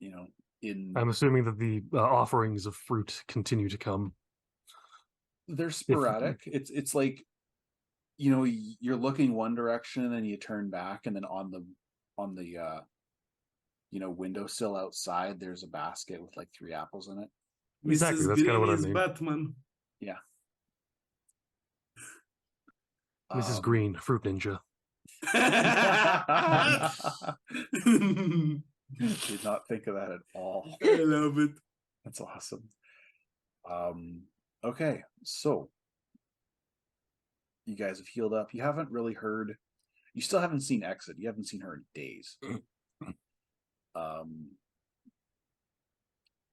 I'm assuming that the offerings of fruit continue to come. They're sporadic. It's like, you're looking one direction and you turn back, and then on the windowsill outside, there's a basket with like 3 apples in it. Exactly, Mrs. that's kind of Green what I is mean. Batman. Yeah. Mrs. Green, fruit ninja. Did not think of that at all. I love it. That's awesome. Okay, so you guys have healed up. You haven't really heard. You still haven't seen Exit. You haven't seen her in days.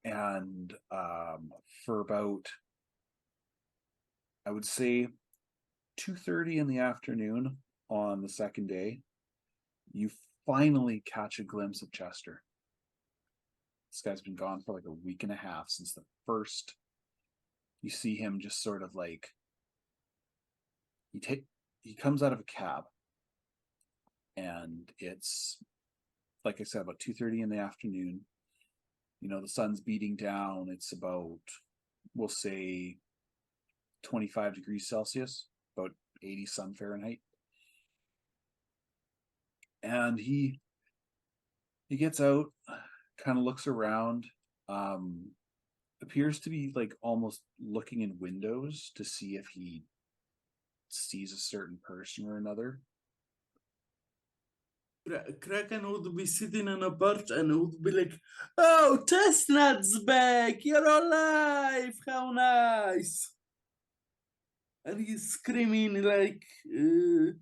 And for about, I would say, 2:30 in the afternoon on the second day, you finally catch a glimpse of Chester. This guy's been gone for like a week and a half since the first. You see him just sort of like he comes out of a cab, and it's, like I said, about 2:30 in the afternoon. You know, the sun's beating down. It's about, we'll say, 25 degrees Celsius, about 80 some Fahrenheit. And he gets out, kind of looks around, appears to be like almost looking in windows to see if he sees a certain person or another. Kraken would be sitting on a porch and would be like, "Oh, Chestnut's back! You're alive! How nice!" And he's screaming like through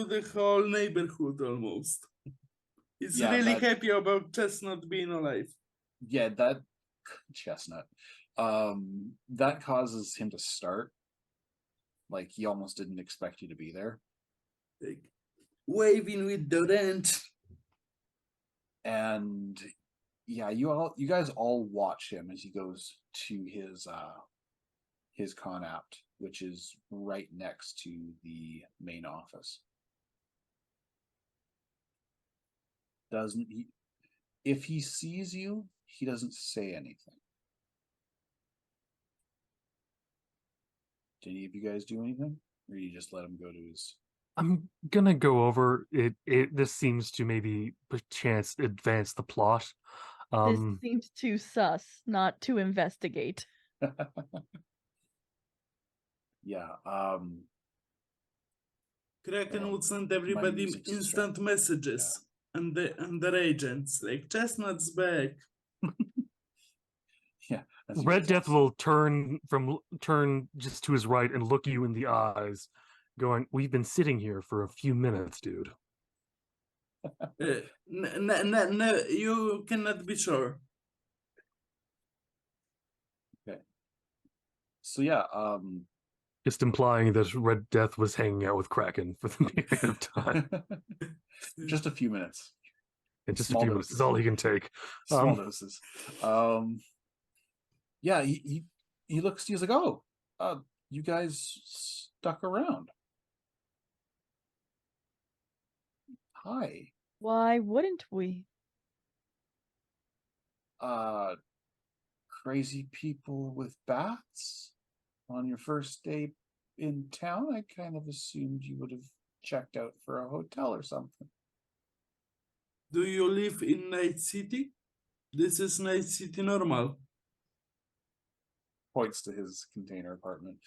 the whole neighborhood almost. He's Yeah, really that- happy about Chestnut being alive. Yeah, that Chestnut. That causes him to start. Like he almost didn't expect you to be there. Like waving with the wrench. And yeah, you guys all watch him as he goes to his Connaught, which is right next to the main office. Doesn't he? If he sees you, he doesn't say anything. Did any of you guys do anything, or you just let him go to his? I'm gonna go over it. This seems to maybe perchance advance the plot. This seems too sus, not to investigate. Yeah. Kraken would send everybody music's instant messages and their agents like Chestnut's back. Yeah. as you Red guys Death all- will turn just to his right and look you in the eyes, going, "We've been sitting here for a few minutes, dude." No, you cannot be sure. So yeah. Just implying that Red Death was hanging out with Kraken for the period of time. Just a few minutes. And just Small a few minutes is doses. all he can take. Small doses. Yeah, he looks. He's like, "Oh, you guys stuck around. Hi. Why wouldn't we? Crazy people with bats on your first day in town. I kind of assumed you would have checked out for a hotel or something." Do you live in Night City? This is Night City normal. Points to his container apartment.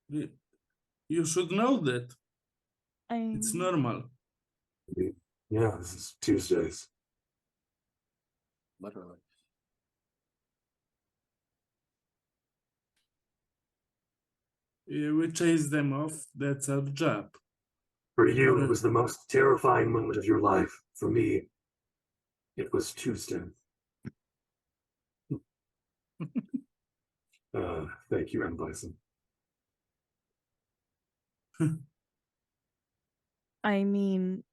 You should know that. I'm It's normal. Yeah, this is Tuesdays. Literally. We chase them off. That's our job. For you, it was the most terrifying moment of your life. For me, it was Tuesday. Thank you, M. Bison. I mean,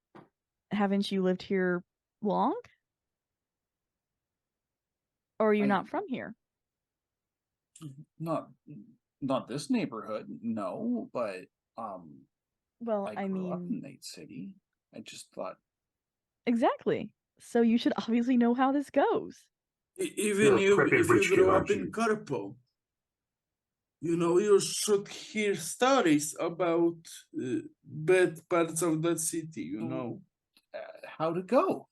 haven't you lived here long? Or are you I- not from here? Not this neighborhood, no, but Well, I I grew up in mean, Night City. I just thought, exactly. So you should obviously know how this goes. Even You're a preppy if you rich kid, grew up aren't in you? Corpo, you know, you should hear stories about bad parts of the city, you know. how to go.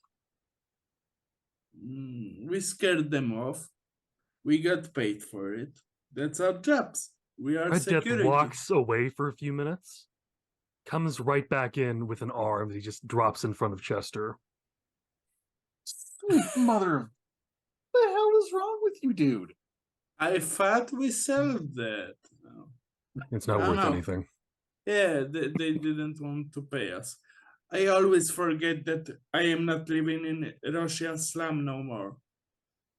We scared them off. We got paid for it. That's our jobs. We are Red Death security. walks away for a few minutes, comes right back in with an arm that he just drops in front of Chester. Sweet mother of, what the hell is wrong with you, dude? I thought we sold that. No. It's not I worth know. anything. Yeah, they didn't want to pay us. I always forget that I am not living in Russian slum no more.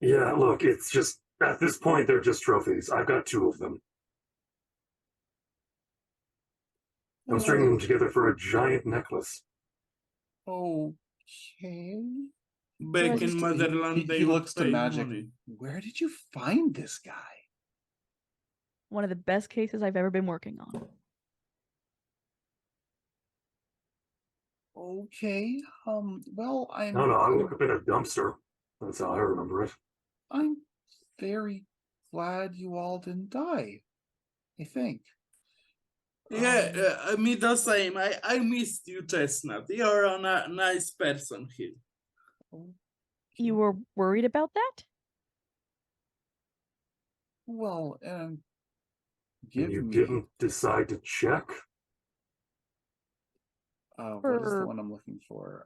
Yeah, look, it's just at this point they're just trophies. I've got 2 of them. I'm stringing them together for a giant necklace. Okay. Back in Just- Motherland, they he would looks to pay Magic. money. Where did you find this guy? One of the best cases I've ever been working on. Okay. Well, I'm No, I woke up in a dumpster. That's how I remember it. I'm very glad you all didn't die. I think. Yeah, me the same. I missed you, Chestnut. You're a nice person here. You were worried about that? Well, And you didn't decide to check? What is the For- one I'm looking for?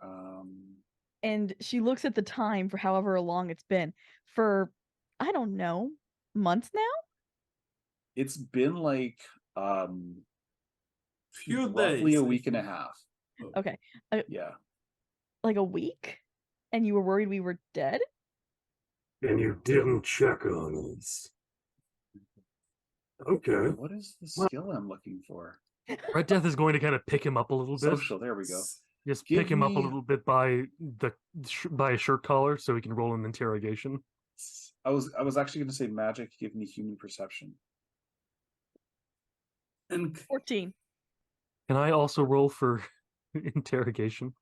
And she looks at the time for however long it's been. For, I don't know, months now? It's been like Few roughly days. a I week and a think. half. Okay. Yeah. Like a week? And you were worried we were dead? And you didn't check on us. Okay. What is the skill I'm looking for? Red Death is going to kind of pick him up a little bit. Social. There we go. Just Give pick him up a me- little bit by by a shirt collar so he can roll an interrogation. I was actually going to say Magic. Give me human perception. And 14. Can I also roll for interrogation?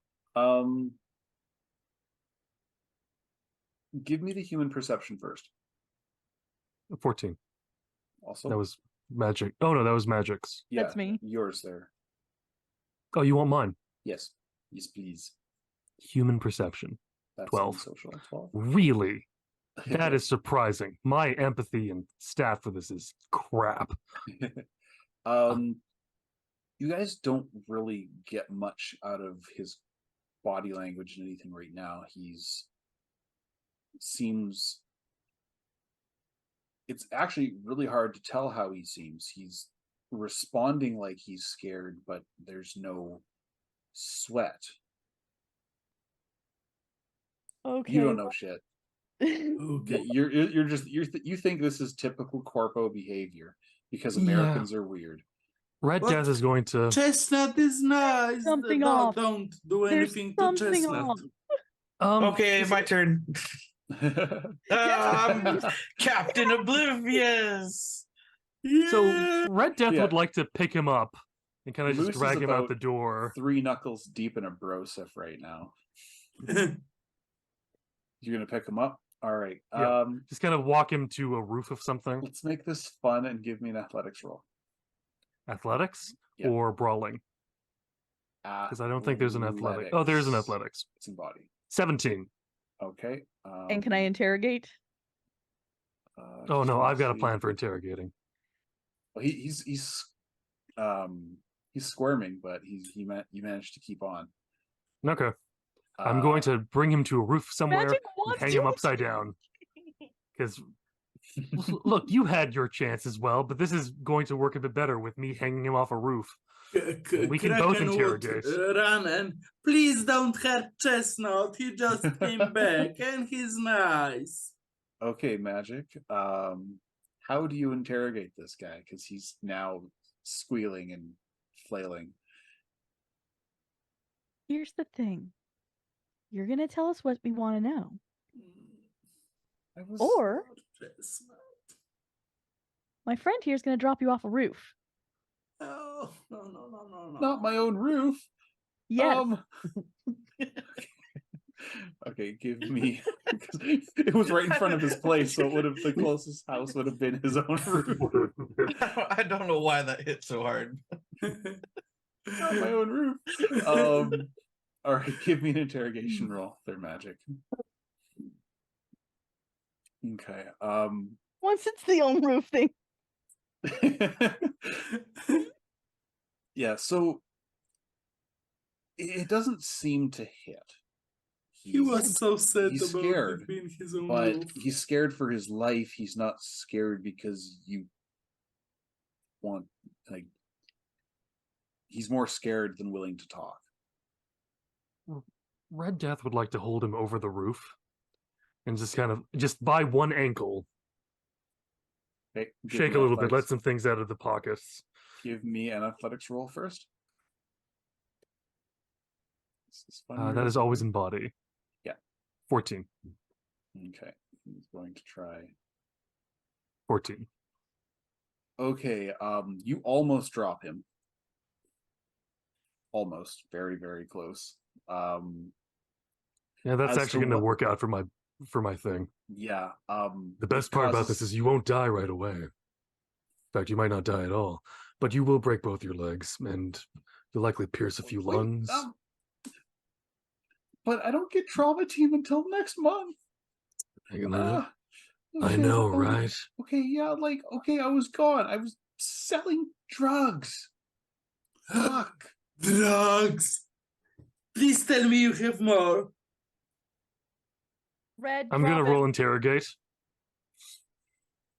Give me the human perception first. 14. Also, That was magic. Oh no, that was magic's. yeah, That's me. Yours there. Oh, you want mine? Yes, yes, please. Human perception. That's 12. Social. 12. Really? That is surprising. My empathy and stat for this is crap. You guys don't really get much out of his body language and anything right now. Seems it's actually really hard to tell how he seems. He's responding like he's scared, but there's no sweat. Okay. You don't know shit. okay. You think this is typical corpo behavior because Americans are weird. Red But- Death is going to. Chestnut is nice. Something don't, off. don't do There's anything to something Chestnut. off. Okay, my turn. Captain Oblivious. Yeah. So Red Death Yeah. would like to pick him up and kind of Moose just is drag him out about the door. 3 knuckles deep in a brosif right now. You're gonna pick him up? All right. Yeah. Just kind of walk him to a roof of something. Let's make this fun and give me an athletics roll. Athletics Yeah. or brawling? Because I don't think there's an athletic. Oh, there's an athletics. It's in body. 17. Okay. And can I interrogate? Oh just no, wanna I've got a see. plan for interrogating. Well, he's squirming, but you managed to keep on. Okay. I'm going to bring him to a roof somewhere Magic and wants hang to- him upside down. Because look, you had your chance as well, but this is going to work a bit better with me hanging him off a roof. We can both Kraken would, interrogate. run and please don't hurt Chestnut. He just came back and he's nice. Okay, Magic. How do you interrogate this guy? Because he's now squealing and flailing. Here's the thing. You're gonna tell us what we want to know. I was Or Chestnut. my friend here is gonna drop you off a roof. Oh, no. not my own roof. Yes. Okay, give me. Because it was right in front of his place, so it would have the closest house would have been his own roof. I don't know why that hit so hard. Not my own roof. All right, give me an interrogation roll. They're Magic. Okay. Once it's the own roof thing. Yeah, so it doesn't seem to hit. He was so sad he's about scared, it being his own but roof. he's scared for his life. He's not scared because you want, like, he's more scared than willing to talk. Red Death would like to hold him over the roof and just kind of just by one ankle, Okay, give shake me a little bit, let athletics. some things out of the pockets. Give me an athletics roll first. This is fun. That you're is always looking- in body. Yeah. 14. Okay, he's going to try. 14. Okay, you almost drop him. Almost, very, very close. Yeah, that's As actually to going to what- work out for my thing. Yeah. The best part about this is you won't die right away. In fact, you might not die at all, but you will break both your legs, and you'll likely pierce a few Wait, lungs. but I don't get trauma team until next month. Hang on a minute. Ah, I okay, know, okay, right? Okay, yeah, like, okay, I was gone. I was selling drugs. Fuck. Drugs. Please tell me you have more. Red. I'm gonna roll interrogate.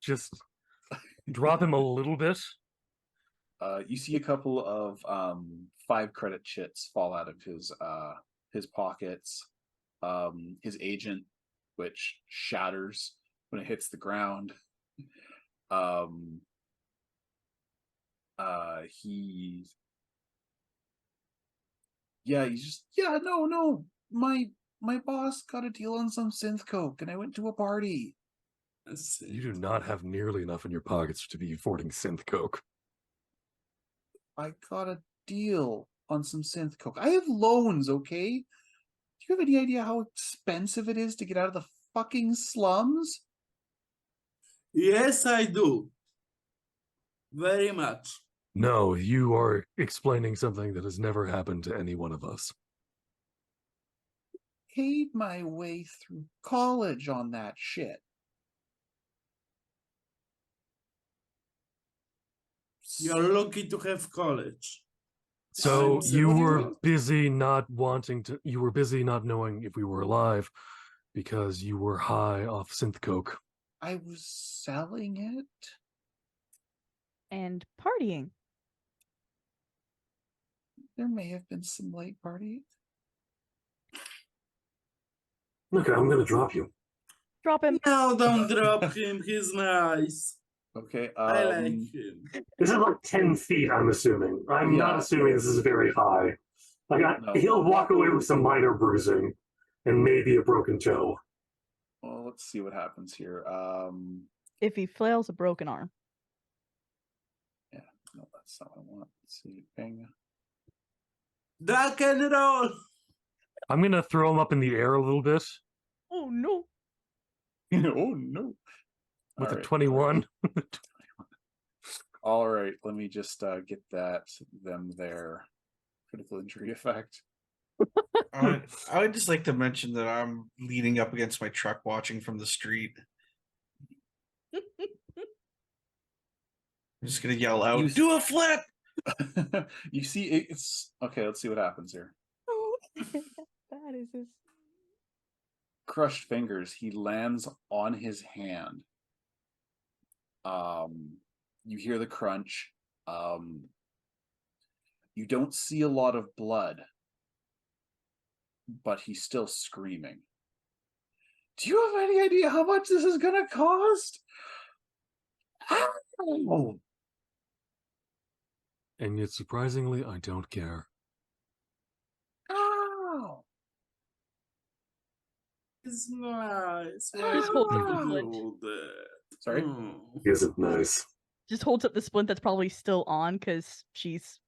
Just drop him a little bit. You see a couple of 5-credit chits fall out of his pockets. His agent, which shatters when it hits the ground. He's just no. My boss got a deal on some synth coke, and I went to a party. You do not have nearly enough in your pockets to be affording synth coke. I got a deal on some synth coke. I have loans, okay? Do you have any idea how expensive it is to get out of the fucking slums? Yes, I do. Very much. No, you are explaining something that has never happened to any one of us. Paid my way through college on that shit. You're lucky to have college. So I'm you were certain. busy not wanting to, you were busy not knowing if we were alive because you were high off synth coke. I was selling it. And partying. There may have been some late party. Okay, I'm gonna drop you. Drop him. No, don't drop him. He's nice. Okay, I like him. This is like 10 feet, I'm assuming. I'm not Yeah. assuming this is very high. Like, No. he'll walk away with some minor bruising and maybe a broken toe. Well, let's see what happens here. If he flails, a broken arm. Yeah, no, that's not what I want. Let's see. Bang. Duck and roll. I'm gonna throw him up in the air a little bit Oh no. Oh no. with All a right. 21. All right, let me just get them there. Critical injury effect. I would just like to mention that I'm leaning up against my truck watching from the street. I'm just gonna yell out, You- "Do a flip!" You see, it's okay. Let's see what happens here. That is his. Crushed fingers. He lands on his hand. You hear the crunch. You don't see a lot of blood, but he's still screaming. Do you have any idea how much this is gonna cost? Ow! And yet, surprisingly, I don't care. Ow! It's nice. Just hold Why up the do splint. you do that? Sorry? Oh. Isn't nice. Just holds up the splint that's probably still on because she's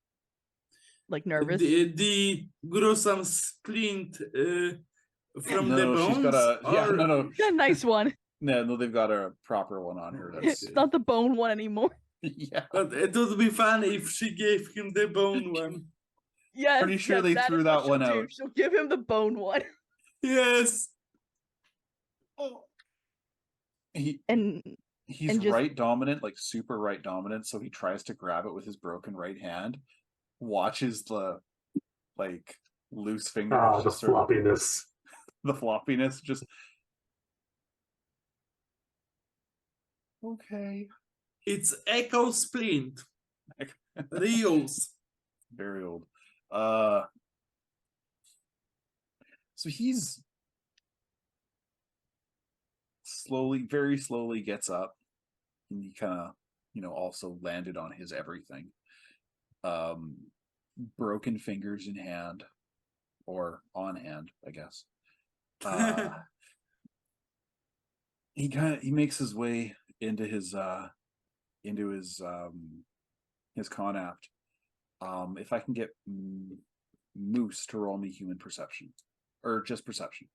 like nervous. The gruesome splint from the No, bones. she's got a or- no. Yeah, nice one. No, they've got a proper one on her. It's That's not the bone one anymore. yeah. But it would be funny if she gave him the bone one. Yes. Pretty sure yes, they that threw is that what she'll one do. out. She'll give him the bone one. Yes. He's And just- right dominant, like super right dominant, so he tries to grab it with his broken right hand, watches the like loose fingers The just sort of- floppiness. the floppiness just okay. It's Echo Splint. Rios. Very old. So he's very slowly gets up, and he kind of, also landed on his everything. Broken fingers in hand, or on hand, I guess. He makes his way into his con apt. If I can get Moose to roll me human perception, or just perception.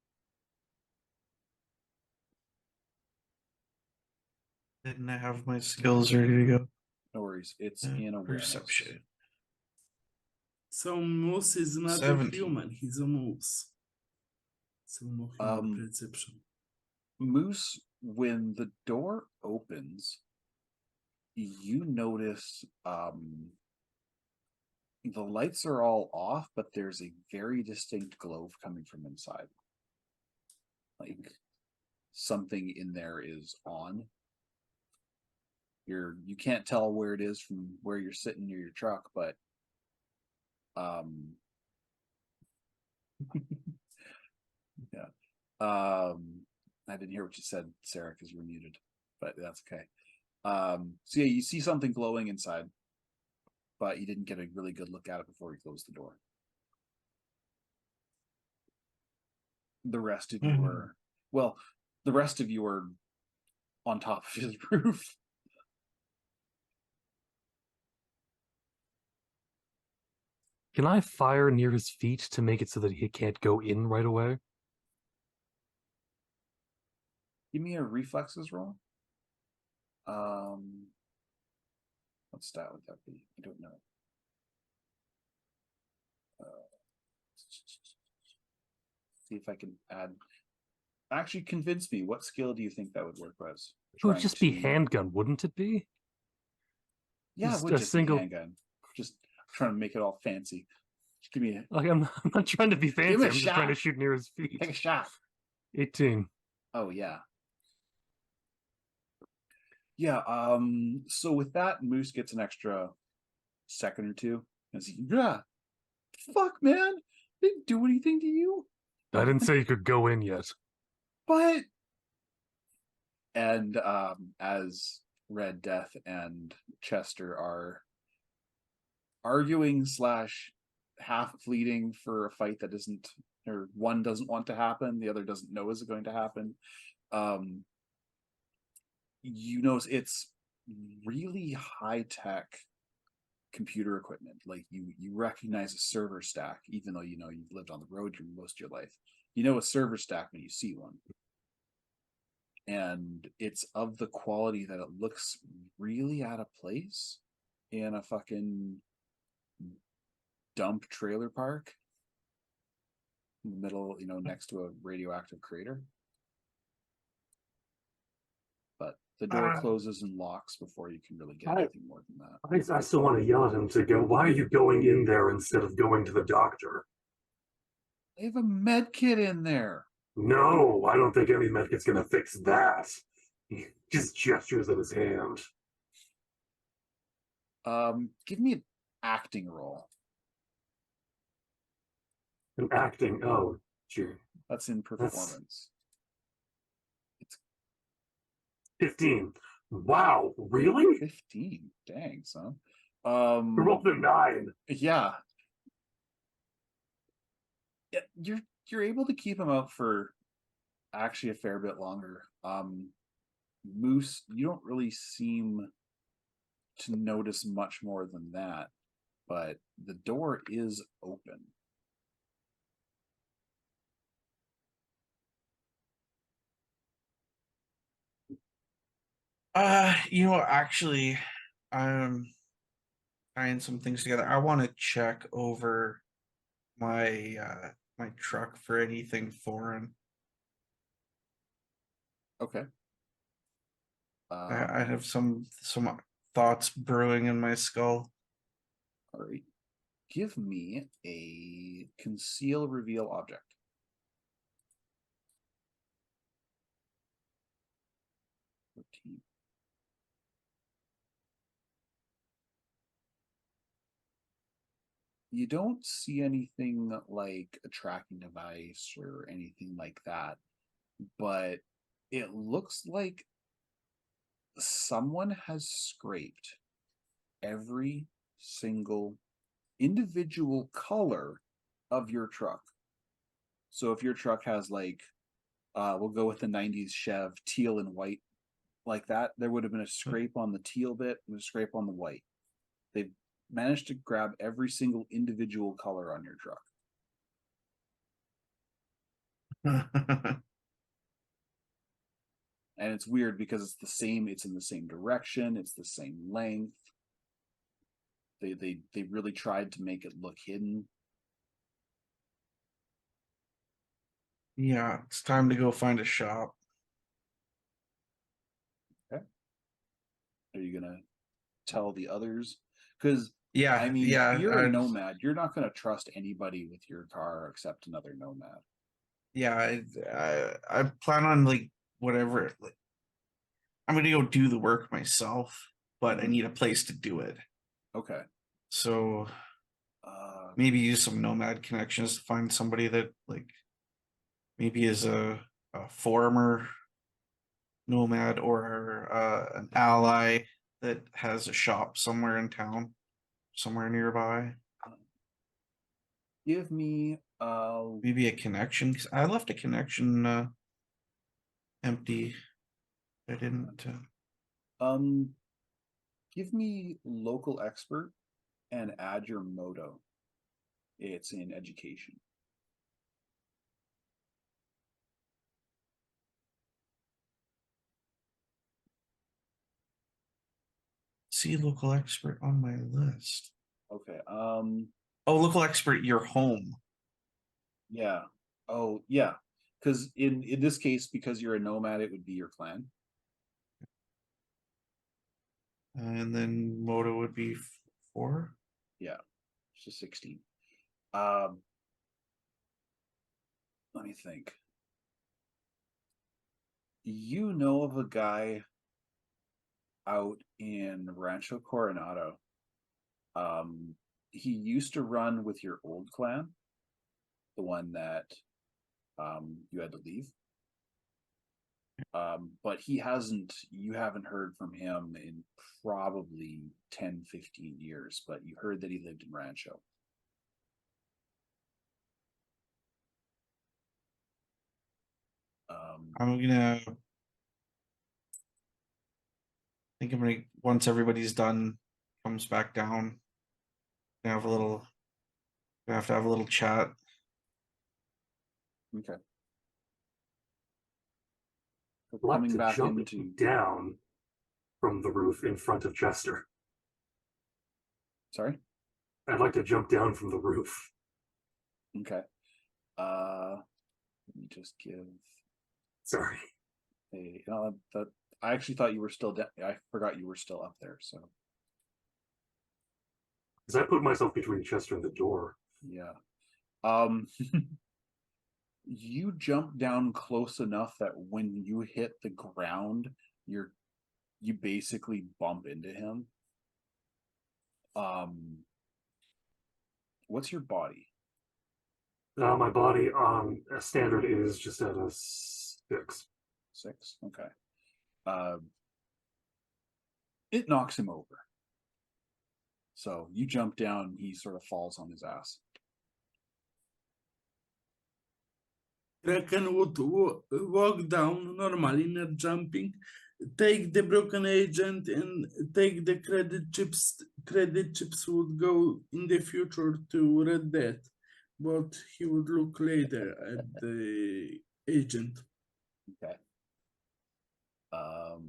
Didn't I have my skills ready to go? No worries. It's in awareness. Perception. So Moose is not 17. a human, he's a moose. So no human perception. Moose, when the door opens, you notice the lights are all off, but there's a very distinct glow coming from inside. Like something in there is on. You can't tell where it is from where you're sitting near your truck, but yeah. I didn't hear what you said, Sarah, because you were muted, but that's okay. So yeah, you see something glowing inside, but you didn't get a really good look at it before you closed the door. The rest of you are on top of his roof. Can I fire near his feet to make it so that he can't go in right away? Give me a reflexes roll. What stat would that be? I don't know. See if I can add. Actually, convince me. What skill do you think that would work as? It would just be handgun, wouldn't it be? Yeah, Just it would a just single- be handgun. Just trying to make it all fancy. Just give me Like I'm not trying to be fancy. Give it a I'm just trying to shot. shoot near his feet. take a shot. 18. Oh yeah. Yeah, so with that, Moose gets an extra second or two. And he's yeah. Fuck, man. Didn't do anything to you. I didn't say you could go in yet. But and as Red Death and Chester are arguing / half pleading for a fight that isn't, or one doesn't want to happen, the other doesn't know is going to happen. You notice it's really high-tech computer equipment. Like you recognize a server stack, even though you've lived on the road most of your life. You know a server stack when you see one. And it's of the quality that it looks really out of place in a fucking dump trailer park in the middle, next to a radioactive crater. But the door closes and locks before you can really get anything more than that. I still want to yell at him to go, why are you going in there instead of going to the doctor? They have a med kit in there. No, I don't think any medkit's going to fix that. He just gestures at his hand. Give me an acting roll. An acting, oh, gee. That's in performance. It's 15. Wow, really? 15. Dang, son. We rolled a 9. Yeah. You're able to keep him out for actually a fair bit longer. Moose, you don't really seem to notice much more than that, but the door is open. Actually, I'm tying some things together. I want to check over my my truck for anything foreign. Okay. I have some thoughts brewing in my skull. All right. Give me a conceal reveal object. You don't see anything like a tracking device or anything like that, but it looks like someone has scraped every single individual color of your truck. So if your truck has like, we'll go with the 90s Chev, teal and white, like that, there would have been a scrape on the teal bit and a scrape on the white. They've managed to grab every single individual color on your truck. And it's weird because it's the same, it's in the same direction, it's the same length. They really tried to make it look hidden. Yeah, it's time to go find a shop. Are you gonna tell the others? Because Yeah, I mean, yeah, you're a nomad. You're not gonna trust anybody with your car except another nomad. yeah. I plan on like whatever. Like, I'm gonna go do the work myself, but I need a place to do it. Okay. So maybe use some nomad connections to find somebody that like maybe is a former nomad or an ally that has a shop somewhere in town, somewhere nearby. Give me Maybe a connection. 'Cause I left a connection empty. I didn't. give me local expert and add your moto. It's in education. See local expert on my list. Okay. Oh, local expert, your home. Yeah. Oh, yeah. Because in this case, because you're a nomad, it would be your clan. And then moto would be 4. Yeah. It's just 16. Let me think. You know of a guy out in Rancho Coronado. He used to run with your old clan, the one that you had to leave. But you haven't heard from him in probably 10, 15 years, but you heard that he lived in Rancho. I'm gonna think I'm gonna once everybody's done, comes back down. Gonna have a little. Gonna have to have a little chat. Okay. So I'd like coming to back jump into down from the roof in front of Chester. sorry. I'd like to jump down from the roof. Okay. Let me just give Sorry. a that I actually thought you were still I forgot you were still up there, so Because I put myself between Chester and the door. yeah. You jump down close enough that when you hit the ground, you basically bump into him. What's your body? My body on a standard is just at a 6. 6. Okay. It knocks him over. So you jump down, he sort of falls on his ass. Kraken would walk down normally, not jumping, take the broken agent and take the credit chips. Credit chips would go in the future to Red Dead, but he would look later at the agent. Okay. All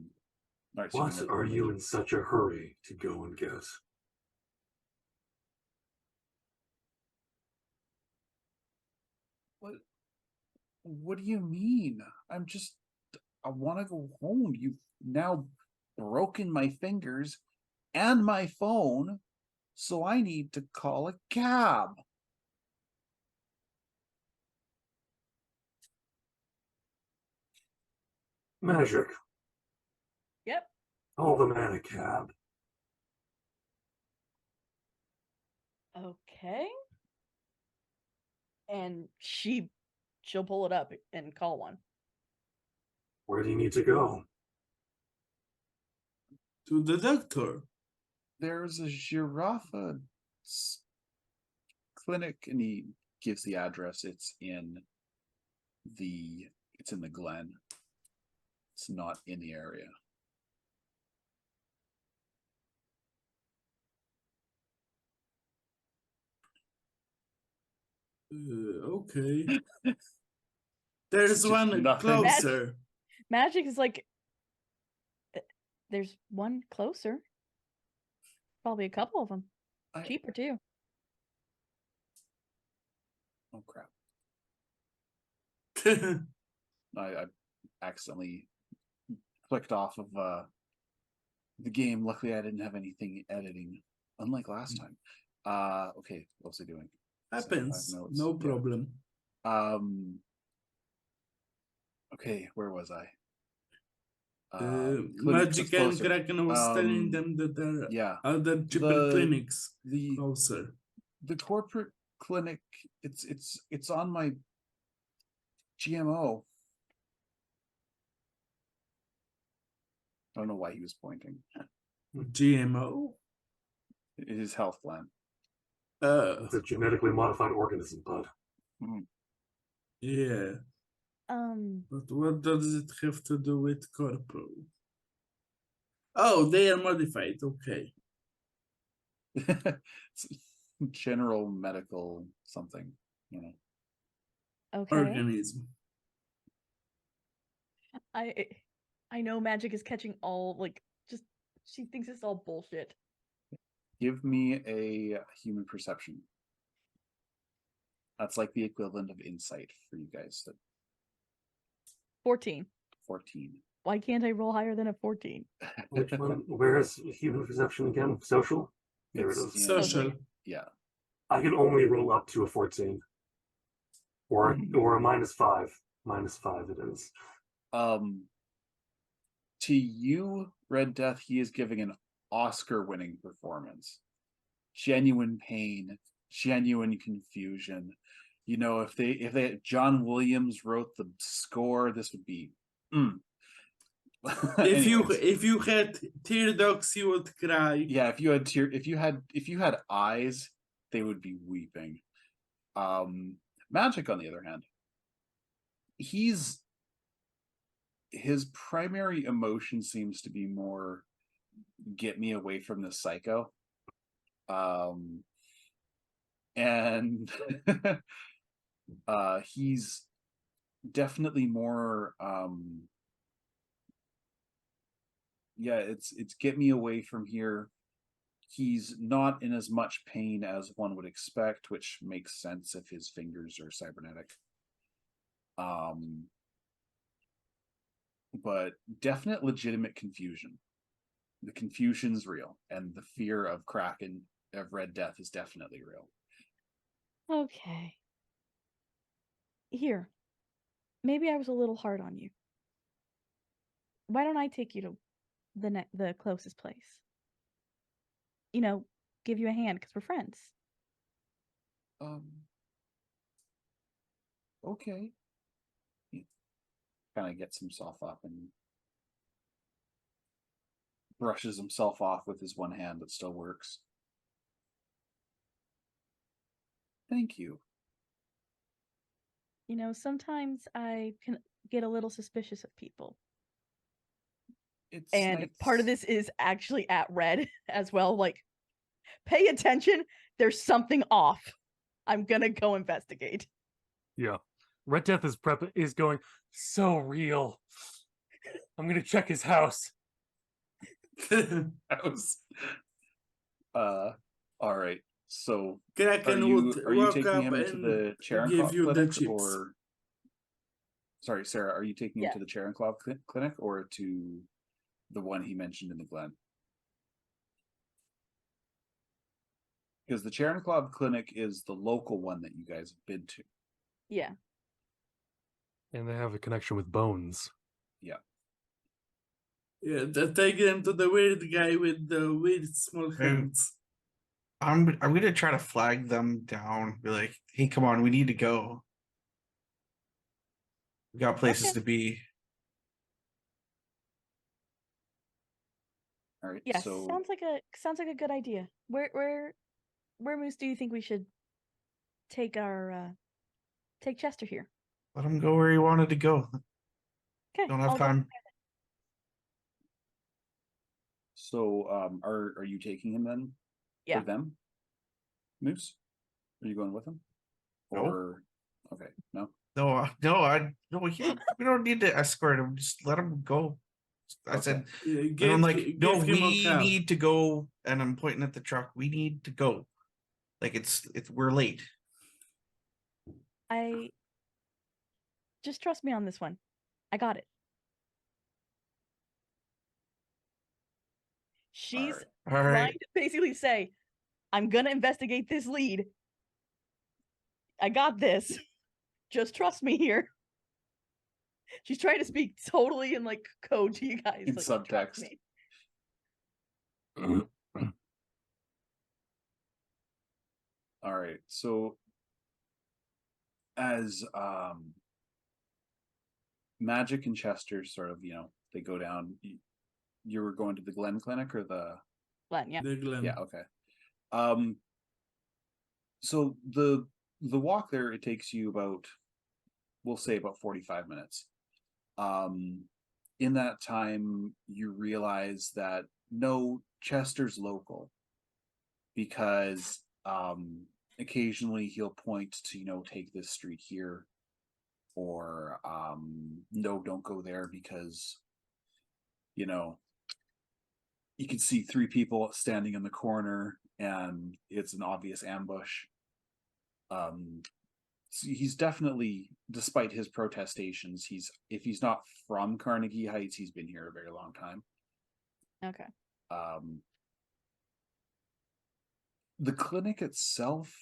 right, so What are you in such a hurry to go and get? What do you mean? I want to go home. You've now broken my fingers and my phone, so I need to call a cab. Magic. Yep. Call the man a cab. Okay. And she'll pull it up and call one. Where do you need to go? To the doctor. There's a giraffe clinic, and he gives the address. It's in the Glen. It's not in the area. Okay. There's Just one nothing. closer. Magic is like, there's one closer. Probably a couple of them. Cheaper too. Oh crap! I accidentally clicked off of the game. Luckily, I didn't have anything editing, unlike last time. Okay, what was I doing? Happens. Notes. No Yeah. problem. Okay, where was I? Clinic Magic was and closer. Kraken was telling them that there are Yeah, other cheaper clinics the closer. corporate clinic. It's on my GMO. I don't know why he was pointing. GMO? His health plan. It's a genetically modified organism, bud. Yeah. But what does it have to do with corpo? Oh, they are modified. Okay. General medical something, you know. Okay. Organism. I know Magic is catching all just she thinks it's all bullshit. Give me a human perception. That's like the equivalent of insight for you guys. 14. 14. Why can't I roll higher than a 14? Which one? Where is human perception again? Social? There it It's is. Social. Yeah. I can only roll up to a 14. Or a -5. -5 it is. To you, Red Death, he is giving an Oscar-winning performance. Genuine pain, genuine confusion. You know, if John Williams wrote the score, this would be. If you had tear ducts, you would cry. Yeah, if you had eyes, they would be weeping. Magic, on the other hand, his primary emotion seems to be more get me away from this psycho. And he's definitely more it's get me away from here. He's not in as much pain as one would expect, which makes sense if his fingers are cybernetic. But definite legitimate confusion. The confusion's real, and the fear of Kraken, of Red Death, is definitely real. Okay. Here. Maybe I was a little hard on you. Why don't I take you to the closest place? You know, give you a hand because we're friends. Okay. He kind of gets himself up and brushes himself off with his one hand that still works. Thank you. You know, sometimes I can get a little suspicious of people. And part of this is actually at Red as well. Like, pay attention. There's something off. I'm gonna go investigate. Yeah. Red Death is going so real. I'm gonna check his house. All right. So Kraken are would you walk taking up him into and the Charon give you the clinic, chips. or sorry, Sarah, are you taking him to the Charon clinic or to the one he mentioned in the Glen? Because the Charon clinic is the local one that you guys have been to. Yeah. And they have a connection with Bones. Yeah. Yeah, take them to the weird guy with the weird small hands. I'm gonna try to flag them down. Be like, hey, come on, we need to go. We got places to be. All right. Yes, So sounds like a good idea. Where Moose do you think we should take our take Chester here? Let him go where he wanted to go. Okay, Don't have I'll go time. are you taking him then? Yeah. For them? Moose? Are you going with him? No. Or okay, no. No, we don't need to escort him. Just let him go. I said, and I'm like, no, give him a we cab. need to go. And I'm pointing at the truck. We need to go. Like we're late. I just trust me on this one. I got it. She's All All trying right. to basically say, I'm gonna investigate this lead. I got this. Just trust me here. She's trying to speak totally in like code to you guys. In like, trust subtext. me. All right. So as Magic and Chester sort of, they go down. You were going to the Glen Clinic or the Glenn, yeah. The Glen. yeah, okay. So the walk there, it takes you about, we'll say about 45 minutes. In that time, you realize that no, Chester's local, because occasionally he'll point to, take this street here, or no, don't go there because you can see 3 people standing in the corner and it's an obvious ambush. So he's definitely, despite his protestations, if he's not from Carnegie Heights, he's been here a very long time. Okay. The clinic itself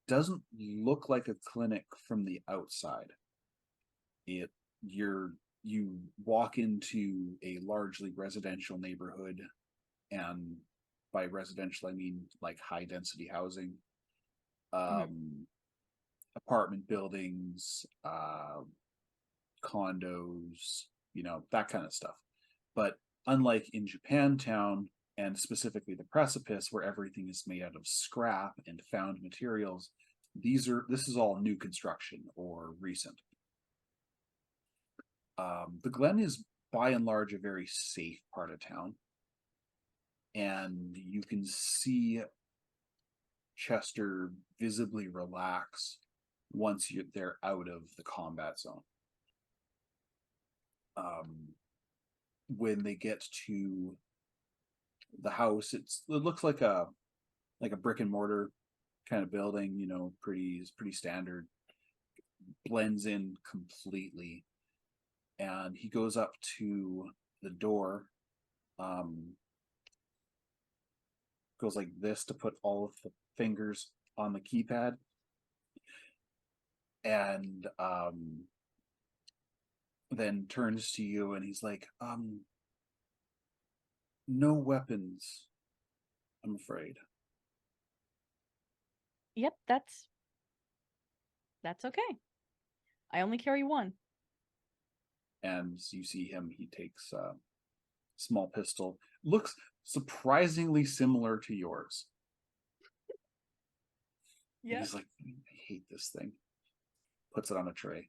doesn't look like a clinic from the outside. You walk into a largely residential neighborhood, and by residential I mean like high density housing, apartment buildings, condos, that kind of stuff. But unlike in Japantown, and specifically the Precipice, where everything is made out of scrap and found materials, this is all new construction or recent. The Glen is by and large a very safe part of town, and you can see Chester visibly relax once they're out of the combat zone. When they get to the house, it looks like a brick and mortar kind of building, pretty standard, blends in completely. And he goes up to the door, goes like this to put all of the fingers on the keypad, and then turns to you and he's like, no weapons, I'm afraid. Yep, that's okay. I only carry one. And you see him, he takes a small pistol, looks surprisingly similar to yours. Yeah. He's like, I hate this thing. Puts it on a tray.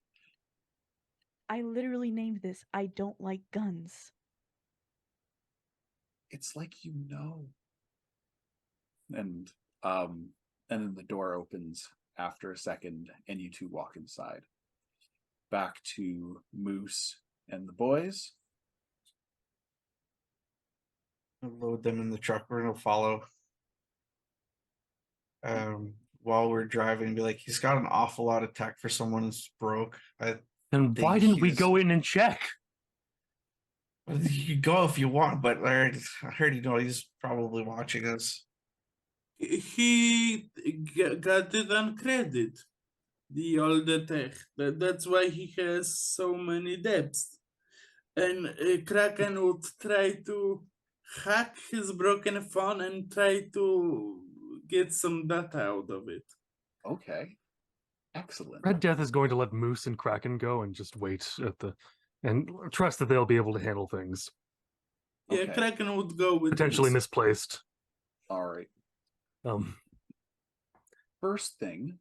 I literally named this I don't like guns. It's like And then the door opens after a second and you 2 walk inside. Back to Moose and the boys. I'll load them in the truck. We're gonna follow. While we're driving, be like, he's got an awful lot of tech for someone who's broke. Then why didn't we go in and check? You can go if you want, but I heard he's probably watching us. He got it on credit. All the tech. That's why he has so many debts. And Kraken would try to hack his broken phone and try to get some data out of it. Okay. Excellent. Red Death is going to let Moose and Kraken go and just wait and trust that they'll be able to handle things. Yeah, Okay. Kraken would go with Potentially this. misplaced. All right. Um, First thing,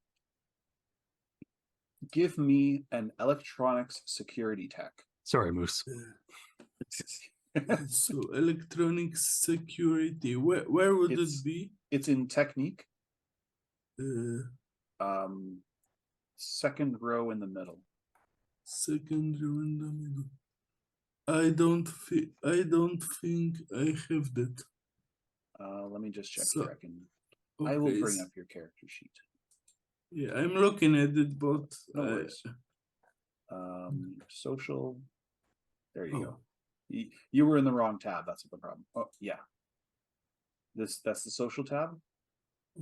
give me an electronics security tech. sorry, Moose. So electronic security. Where would It's- it be? It's in technique. Uh, Second row in the middle. second row in the middle. I don't think I have that. Let me just check So- here. I will Okay, bring up your character sheet. Yeah, I'm looking at it, but No worries. Social. There you go. You were in the wrong tab. That's the problem. Oh yeah. That's the social tab.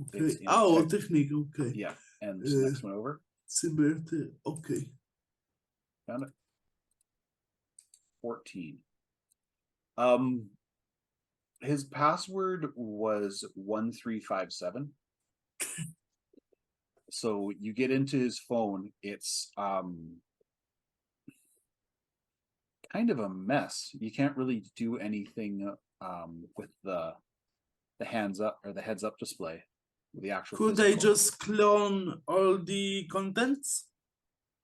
okay. It's in Oh, tech- technique. Okay. Yeah, and this next one over. Cyber. Okay. Found it. 14. His password was 1357. So you get into his phone, it's kind of a mess. You can't really do anything with the hands up or the heads up display with the actual Could I physical. just clone all the contents?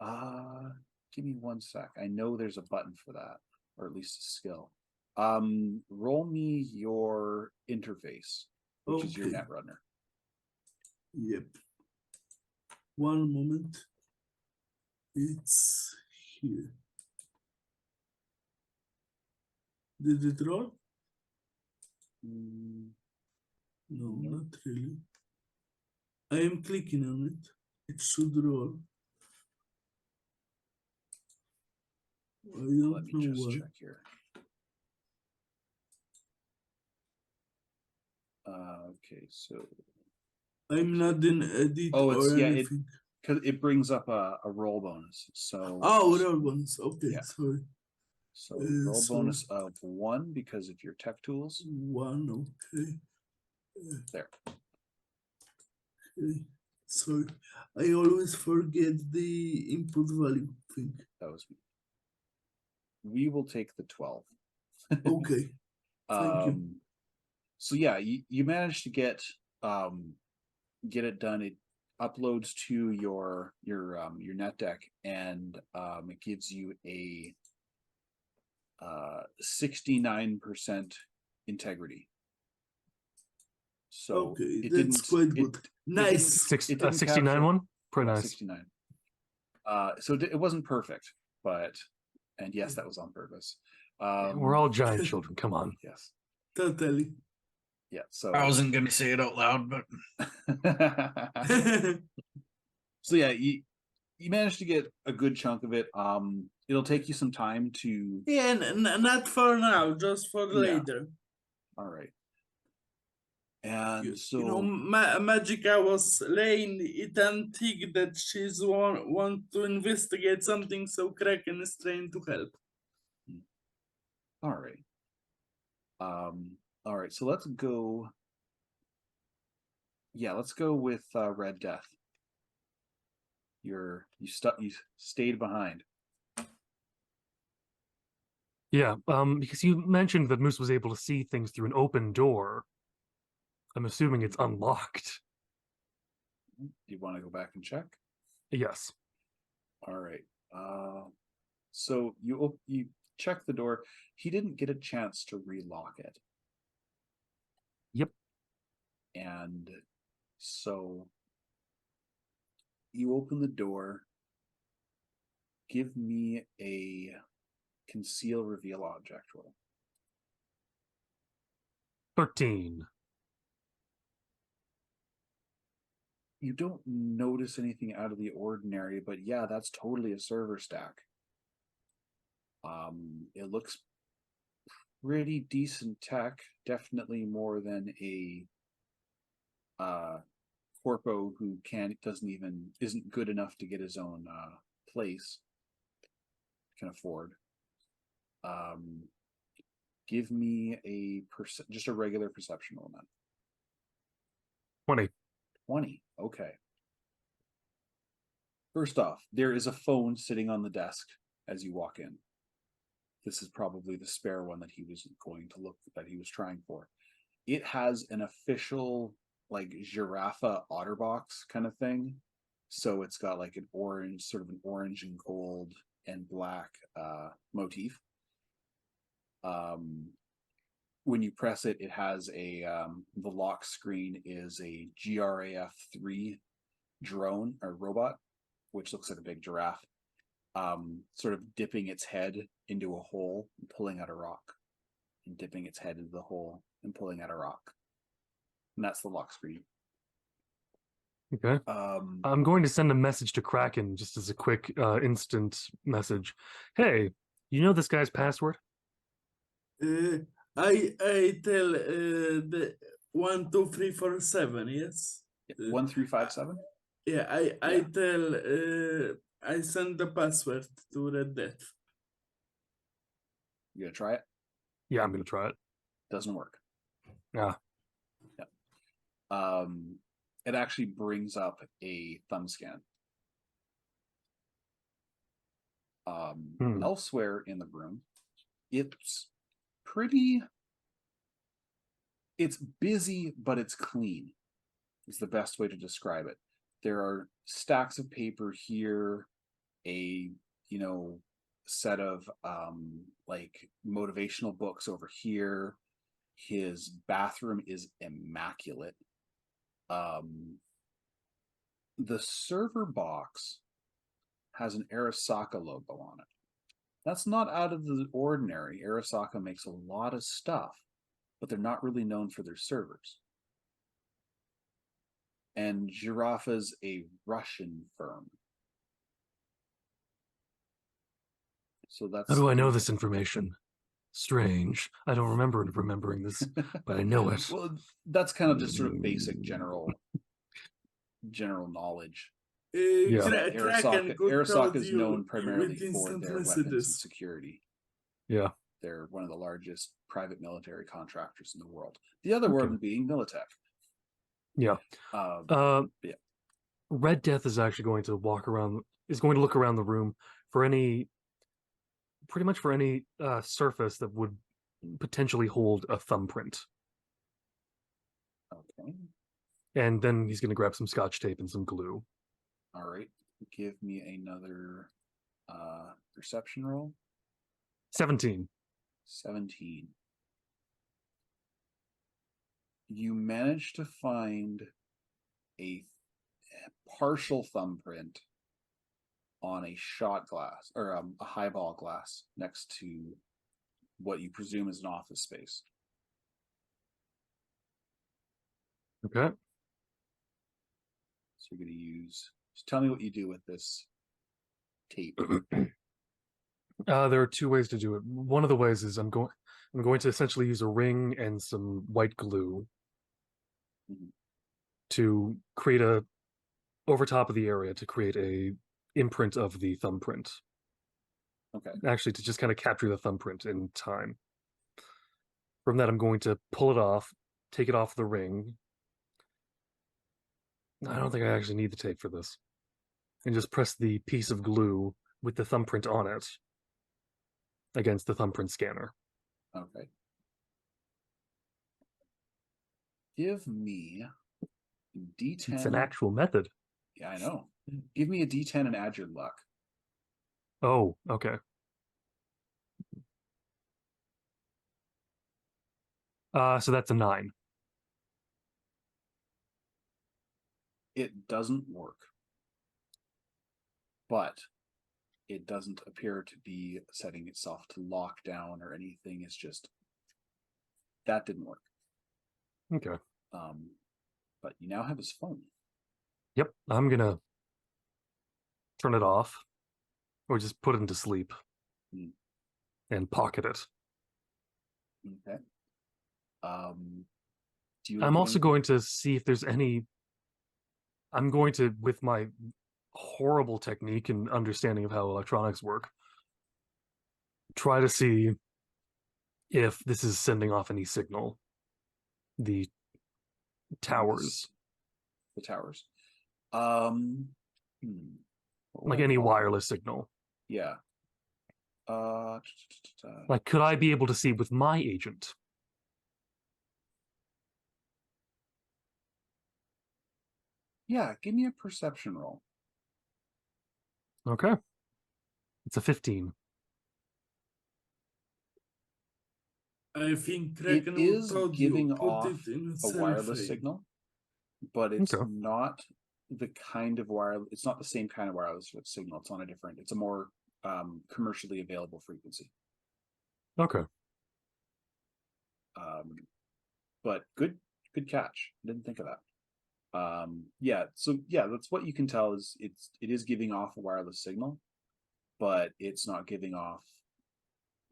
Give me one sec. I know there's a button for that, or at least a skill. Roll me your interface, which is your Okay. Netrunner. Yep. One moment. It's here. Did it roll? Mm, No, No. not really. I am clicking on it. It should roll. I Let don't me know just why. check here. Okay, so I'm not in edit Oh, it's- or yeah, anything. because it brings up a roll bonus. So Oh, roll ones. Okay, Yeah. sorry. So roll so- bonus of 1 because of your tech tools. One, okay. There. Okay. Sorry. I always forget the input value thing. That was me. We will take the 12. Okay. Thank you. So yeah, you managed to get it done. It uploads to your net deck, and it gives you a 69% integrity. So Okay, it that's didn't quite it- good. it Nice. Six, It didn't 69 capture- one? Pretty yeah, nice. 69. So it wasn't perfect, but and yes, that was on purpose. We're all giant children. Come on. Yes. Totally. Yeah. So I wasn't gonna say it out loud, but so yeah, you managed to get a good chunk of it. It'll take you some time to. Yeah, not for now, just for Yeah. later. All right. And so You know, Magica was laying it and think that she's want to investigate something, so Kraken is trying to help. all right. All right. So let's go. Yeah, let's go with Red Death. You stayed behind. Yeah, because you mentioned that Moose was able to see things through an open door. I'm assuming it's unlocked. Do you want to go back and check? Yes. All right. So you check the door. He didn't get a chance to relock it. Yep. And so you open the door. Give me a conceal reveal object roll. 13. You don't notice anything out of the ordinary, but yeah, that's totally a server stack. It looks pretty decent tech, definitely more than a corpo who isn't good enough to get his own place can afford. Give me just a regular perception roll, man. 20. 20. Okay. First off, there is a phone sitting on the desk as you walk in. this is probably the spare one that he was trying for. It has an official like giraffe otterbox kind of thing. So it's got like an orange, sort of an orange and gold and black motif. When you press it, it has a the lock screen is a GRAF-3 drone or robot, which looks like a big giraffe, sort of dipping its head into a hole and pulling out a rock, and dipping its head into the hole and pulling out a rock. And that's the lock screen. Okay. I'm going to send a message to Kraken just as a quick instant message. Hey, you know this guy's password? I tell the 12347, yes. 1357. Yeah, I tell I send the password to Red Death. You gonna try it? Yeah, I'm gonna try it. Doesn't work. Yeah. It actually brings up a thumb scan. Elsewhere in the room, it's busy, but it's clean, is the best way to describe it. There are stacks of paper here, a set of like motivational books over here. His bathroom is immaculate. The server box has an Arasaka logo on it. That's not out of the ordinary. Arasaka makes a lot of stuff, but they're not really known for their servers. And Giraffa's a Russian firm. So that's... How do I know this information? Strange. I don't remember remembering this, but I know it. Well, that's kind of just sort of basic general knowledge. Arasaka is known primarily for their weapons and security. Yeah. They're one of the largest private military contractors in the world. The other one being Militech. Yeah. Yeah. Red Death is actually going to look around the room for pretty much for any surface that would potentially hold a thumbprint. Okay. And then he's going to grab some scotch tape and some glue. All right. Give me another perception roll. 17. 17. You managed to find a partial thumbprint on a shot glass or a highball glass next to what you presume is an office space. Okay. So you're going to use... Just tell me what you do with this tape. There are two ways to do it. One of the ways is I'm going to essentially use a ring and some white glue to create over top of the area to create a imprint of the thumbprint. Okay. Actually, to just kind of capture the thumbprint in time. From that, I'm going to pull it off, take it off the ring. I don't think I actually need the tape for this. And just press the piece of glue with the thumbprint on it against the thumbprint scanner. Okay. Give me D10. It's an actual method. Yeah, I know. Give me a D10 and add your luck. Oh, okay. So that's a 9. It doesn't work. But it doesn't appear to be setting itself to lock down or anything. It's just that didn't work. Okay. But you now have his phone. Yep, I'm gonna turn it off, or just put it into sleep, and pocket it. Okay. I'm also going to see if there's any. I'm going to, with my horrible technique and understanding of how electronics work, try to see if this is sending off any signal. The towers. The towers. Like any wireless signal. Yeah. Like, could I be able to see with my agent? Yeah, give me a perception roll. Okay. It's a 15. I think It Kraken is told giving you put off it in a wireless frame. signal, but it's Okay. not the kind of wireless. It's not the same kind of wireless signal. It's on a different. It's a more commercially available frequency. Okay. But good catch. Didn't think of that. Yeah. So yeah, that's what you can tell is it is giving off a wireless signal, but it's not giving off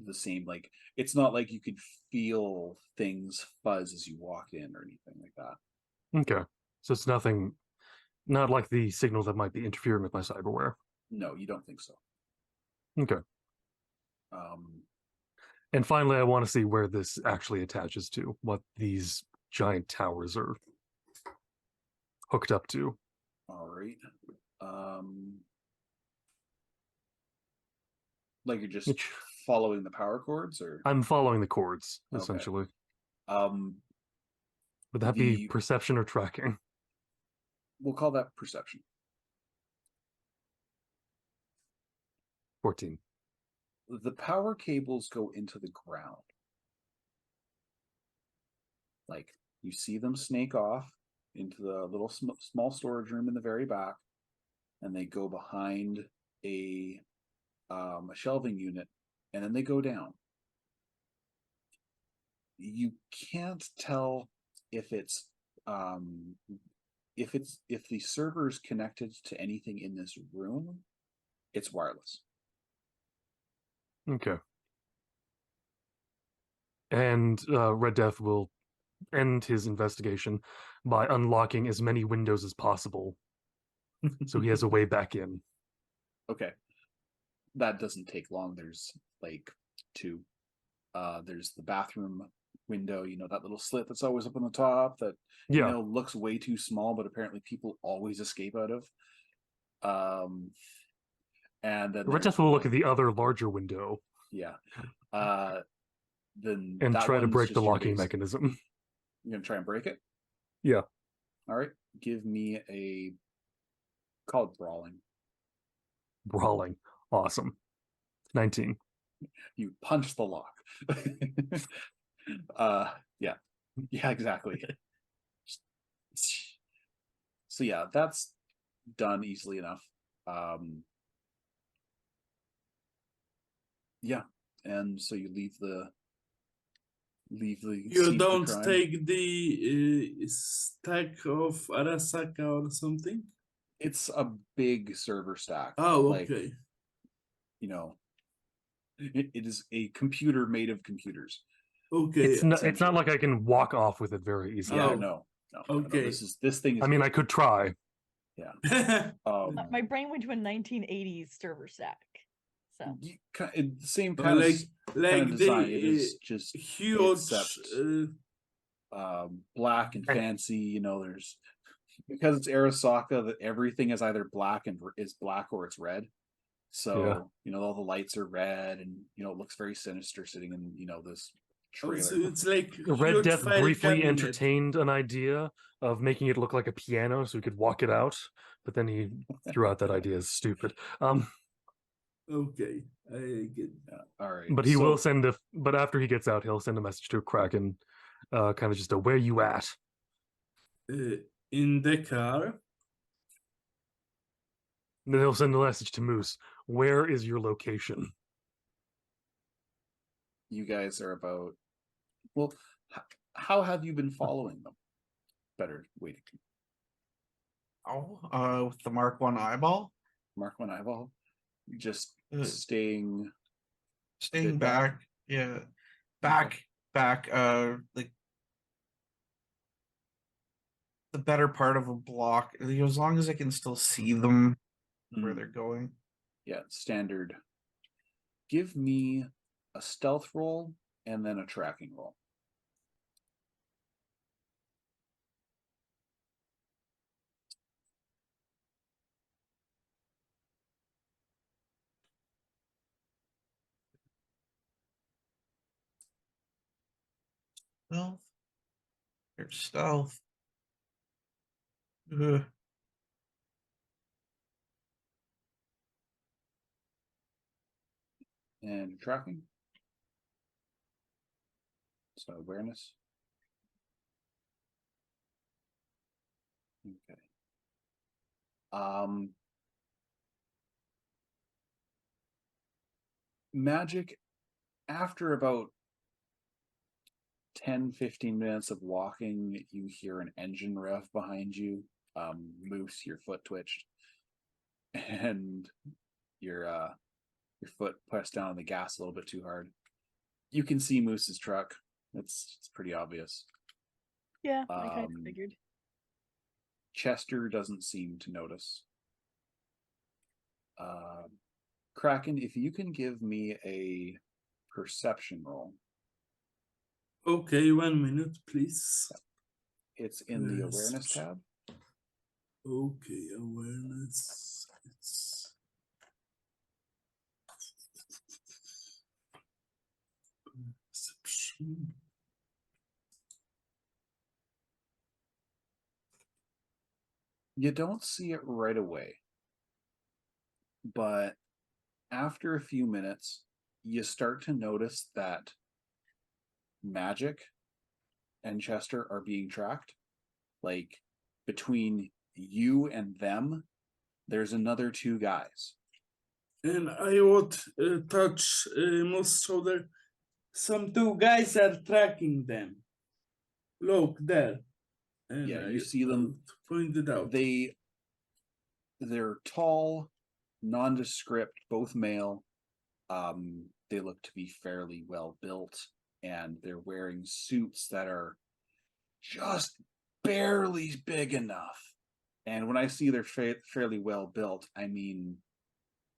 the same, like it's not like you could feel things fuzz as you walked in or anything like that. Okay. So it's nothing, not like the signal that might be interfering with my cyberware. No, you don't think so. Okay. And finally, I want to see where this actually attaches to, what these giant towers are hooked up to. All right. Like you're just Which following the power cords, or I'm following the cords, Okay. essentially. um, Would that be the perception or tracking? we'll call that perception. 14. The power cables go into the ground. Like you see them snake off into the little small storage room in the very back, and they go behind a shelving unit, and then they go down. You can't tell if it's if the server is connected to anything in this room. It's wireless. Okay. And Red Death will end his investigation by unlocking as many windows as possible, so he has a way back in. Okay. That doesn't take long. There's like two. There's the bathroom window, that little slit that's always up on the top that Yeah. looks way too small, but apparently people always escape out of. And then Red Death will look at the other larger window. Yeah. Then and that try to one's break the just your locking base. mechanism. You're gonna try and break it? Yeah. All right. Give me a call it brawling. Brawling. Awesome. 19. You punch the lock. Yeah. Yeah, exactly. So yeah, that's done easily enough. Yeah, and so you leave the You scene of the don't crime. take the stack of Arasaka or something? It's a big server stack. Oh, Like, okay. It is a computer made of computers. Okay. It's not like I can walk off with it very easily. Yeah, Oh, no. okay. This thing is. I mean, I could try. Yeah. My brain went to a 1980s server stack. So Same Or kind of like design. It the is just huge. except, black and fancy. There's because it's Arasaka that everything is either black or it's red. So all the lights are red, and it looks very sinister sitting in this trailer. So it's like Red huge Death file briefly cabinet. entertained an idea of making it look like a piano so he could walk it out, but then he threw out that idea as stupid. Okay, I get. All right, But he will send but after he gets out, he'll send a message to Kraken, kind of just a "where you at?" In the car. And then he'll send a message to Moose. Where is your location? You guys are about. Well, how have you been following them? Better waiting. With the Mark 1 eyeball. Mark 1 eyeball. Just staying back. Yeah. Back. Like the better part of a block. As long as I can still see them where they're going. Yeah, standard. Give me a stealth roll and then a tracking roll. Stealth. There's stealth. Ugh. And tracking. So awareness. Okay. Magic, after about 10-15 minutes of walking, you hear an engine rev behind you. Moose, your foot twitched, and your foot pressed down on the gas a little bit too hard. You can see Moose's truck. It's pretty obvious. Yeah, I kind of figured. Chester doesn't seem to notice. Kraken, if you can give me a perception roll. Okay, 1 minute, please. It's in the awareness tab. Okay, awareness. It's perception. You don't see it right away, but after a few minutes, you start to notice that Magic and Chester are being tracked. Like, between you and them, there's another 2 guys. And I would touch Moose shoulder. Some 2 guys are tracking them. Look there. And Yeah, you see them. Pointed out. They're tall, nondescript, both male. They look to be fairly well built, and they're wearing suits that are just barely big enough. And when I see they're fairly well built, I mean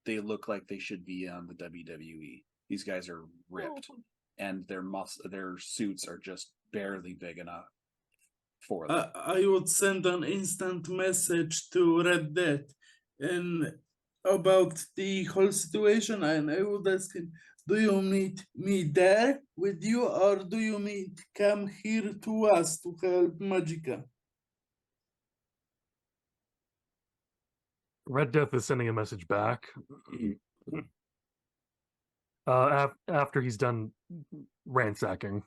they look like they should be on the WWE. These guys are ripped, and their suits are just barely big enough for them. I would send an instant message to Red Dead and about the whole situation, and I would ask him, do you meet me there with you, or do you come here to us to help Magica? Red Death is sending a message back. After he's done ransacking.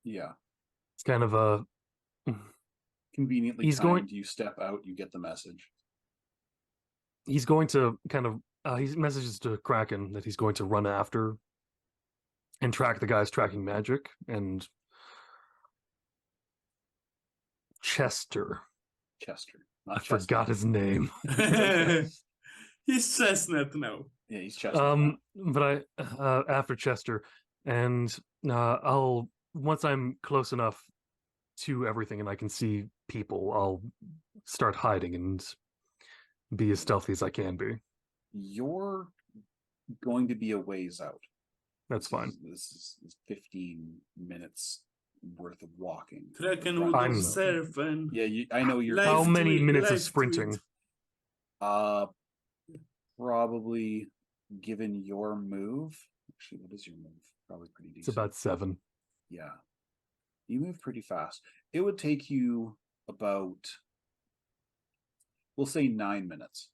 Yeah. It's kind of a conveniently he's timed. You step out, you get the message. He's going to kind of he messages to Kraken that he's going to run after and track the guys tracking Magic and Chester. Not I forgot his name. He's Chestnut now. Yeah, he's Chestnut. But I after Chester, and I'll once I'm close enough to everything and I can see people, I'll start hiding and be as stealthy as I can be. You're going to be a ways out. That's fine. This is 15 minutes worth of walking. Kraken would observe and I know you're. How many minutes of sprinting? Probably, given your move. Actually, what is your move? Probably pretty decent. It's about 7. Yeah, you move pretty fast. It would take you about, we'll say, 9 minutes.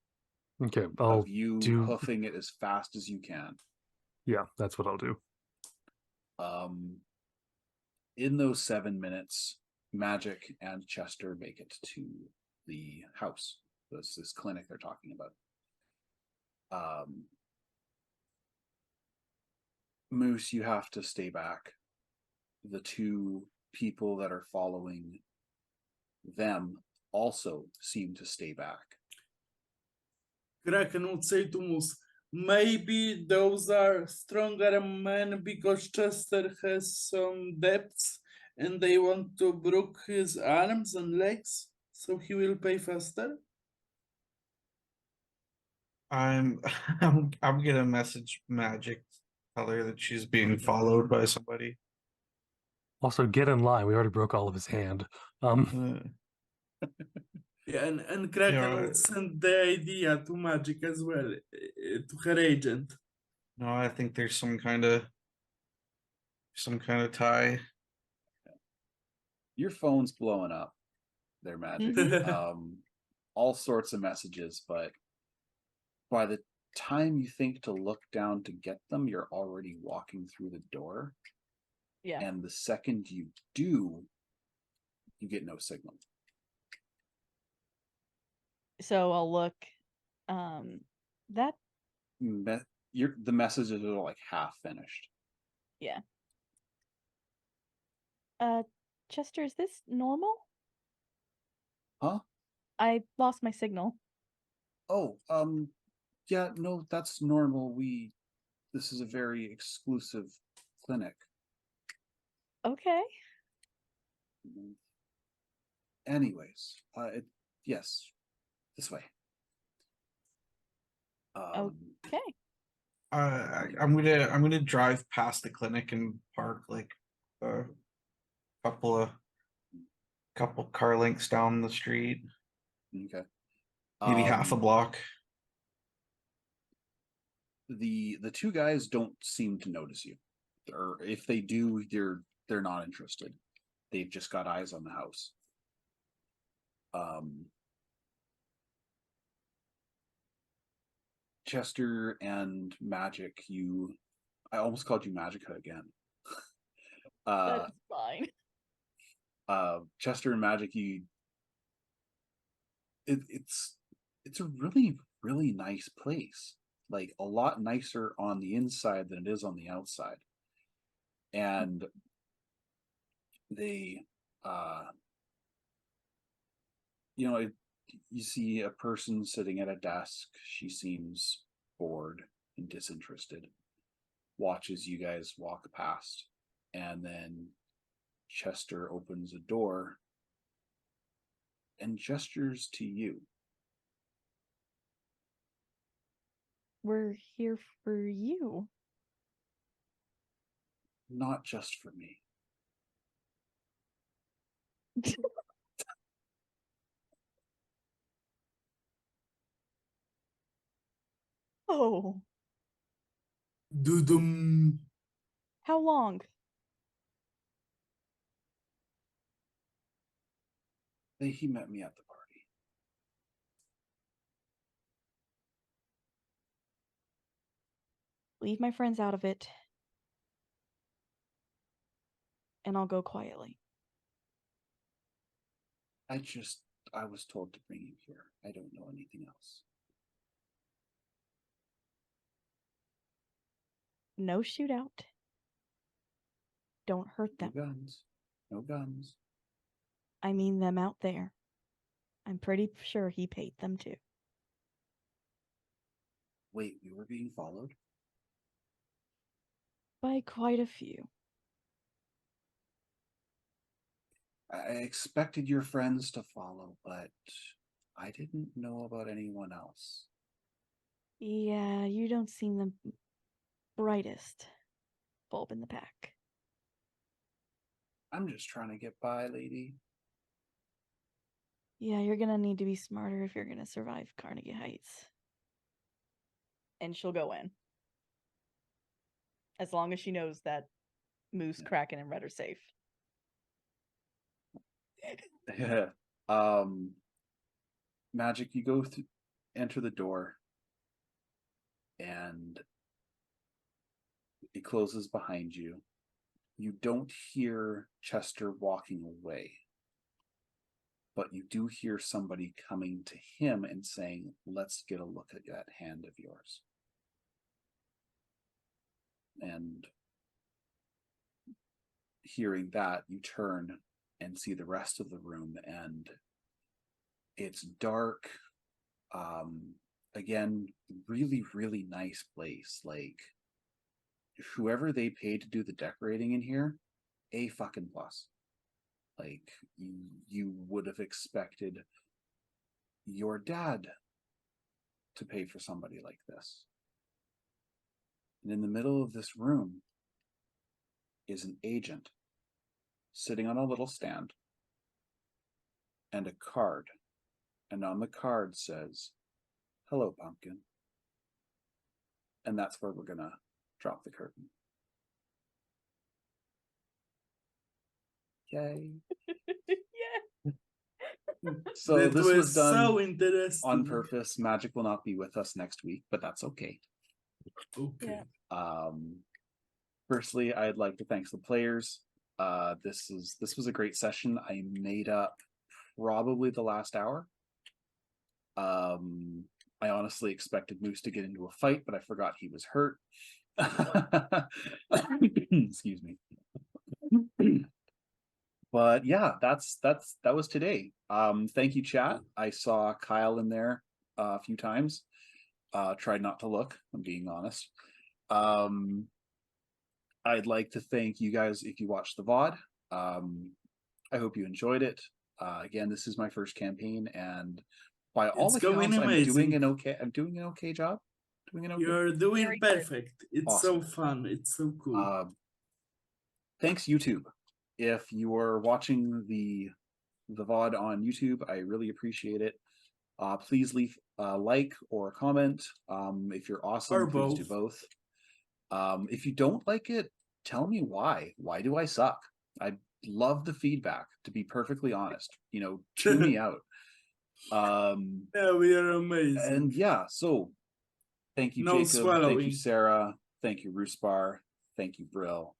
Okay, I'll you hoofing it as fast as you can. Yeah, that's what I'll do. In those 7 minutes, Magic and Chester make it to the house. This clinic they're talking about. Moose, you have to stay back. The 2 people that are following them also seem to stay back. Kraken would say to Moose, maybe those are stronger men because Chester has some depths and they want to break his arms and legs so he will pay faster. I'm gonna message Magic, tell her that she's being followed by somebody. Also, get in line. We already broke all of his hand. Yeah, and Kraken would send the idea to Magic as well, to her agent. No, I think there's some kind of tie. Your phone's blowing up. Their magic. All sorts of messages, but by the time you think to look down to get them, you're already walking through the door. Yeah. And the second you do, you get no signal. So I'll look. That The messages are like half finished. yeah. Chester, is this normal? Huh? I lost my signal. Oh, yeah, no, that's normal. This is a very exclusive clinic. Okay. Anyways, yes, this way. Okay. I'm gonna drive past the clinic and park like a couple car lengths down the street, Okay. maybe half a block. The two guys don't seem to notice you, or if they do, they're not interested. They've just got eyes on the house. Chester and Magic, I almost called you Magica again. That's fine. Chester and Magic, it's a really, really nice place. Like a lot nicer on the inside than it is on the outside. And they you see a person sitting at a desk. She seems bored and disinterested. Watches you guys walk past, and then Chester opens a door and gestures to you. We're here for you. Not just for me. Oh, Dudum. how long? He met me at the party. Leave my friends out of it. And I'll go quietly. I was told to bring you here. I don't know anything else. No shootout. Don't hurt No them. guns. No guns. I mean them out there. I'm pretty sure he paid them too. Wait, we were being followed? By quite a few. I expected your friends to follow, but I didn't know about anyone else. Yeah, you don't seem the brightest bulb in the pack. I'm just trying to get by, lady. Yeah, you're gonna need to be smarter if you're gonna survive Carnegie Heights. And she'll go in. As long as she knows that Moose, Kraken, and Red are safe. Magic, you enter the door, and it closes behind you. You don't hear Chester walking away, but you do hear somebody coming to him and saying, "Let's get a look at that hand of yours." And hearing that, you turn and see the rest of the room, and it's dark. Again, really, really nice place. Like, whoever they paid to do the decorating in here, A fucking plus. Like, you would have expected your dad to pay for somebody like this. And in the middle of this room is an agent sitting on a little stand and a card. And on the card says, "Hello, Pumpkin." And that's where we're gonna drop the curtain. Yay. Yeah. So that this was done so interesting. on purpose. Magic will not be with us next week, but that's okay. Okay. Yeah. Firstly, I'd like to thank the players. This was a great session. I made up probably the last hour. I honestly expected Moose to get into a fight, but I forgot he was hurt. Excuse me. But yeah, that was today. Thank you, chat. I saw Kyle in there a few times. Tried not to look, I'm being honest. I'd like to thank you guys if you watched the VOD. I hope you enjoyed it. Again, this is my first campaign, and by all It's accounts, going I'm doing amazing. I'm doing an okay job. Doing an okay. You're doing Very good. perfect. It's Awesome. so fun. It's so cool. Thanks, YouTube. If you are watching the VOD on YouTube, I really appreciate it. Please leave a like or a comment. If you're awesome, Or please do both. both. If you don't like it, tell me why. Why do I suck? I love the feedback, to be perfectly honest. Chew me out. Yeah, we are amazing. And yeah, so thank you, No Jacob. Thank swallowing. you, Sarah. Thank you, Roosbar. Thank you, Brill.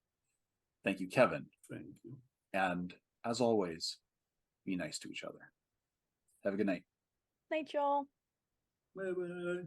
Thank you, Kevin. Thank you. And as always, be nice to each other. Have a good night. Night, y'all. Bye bye.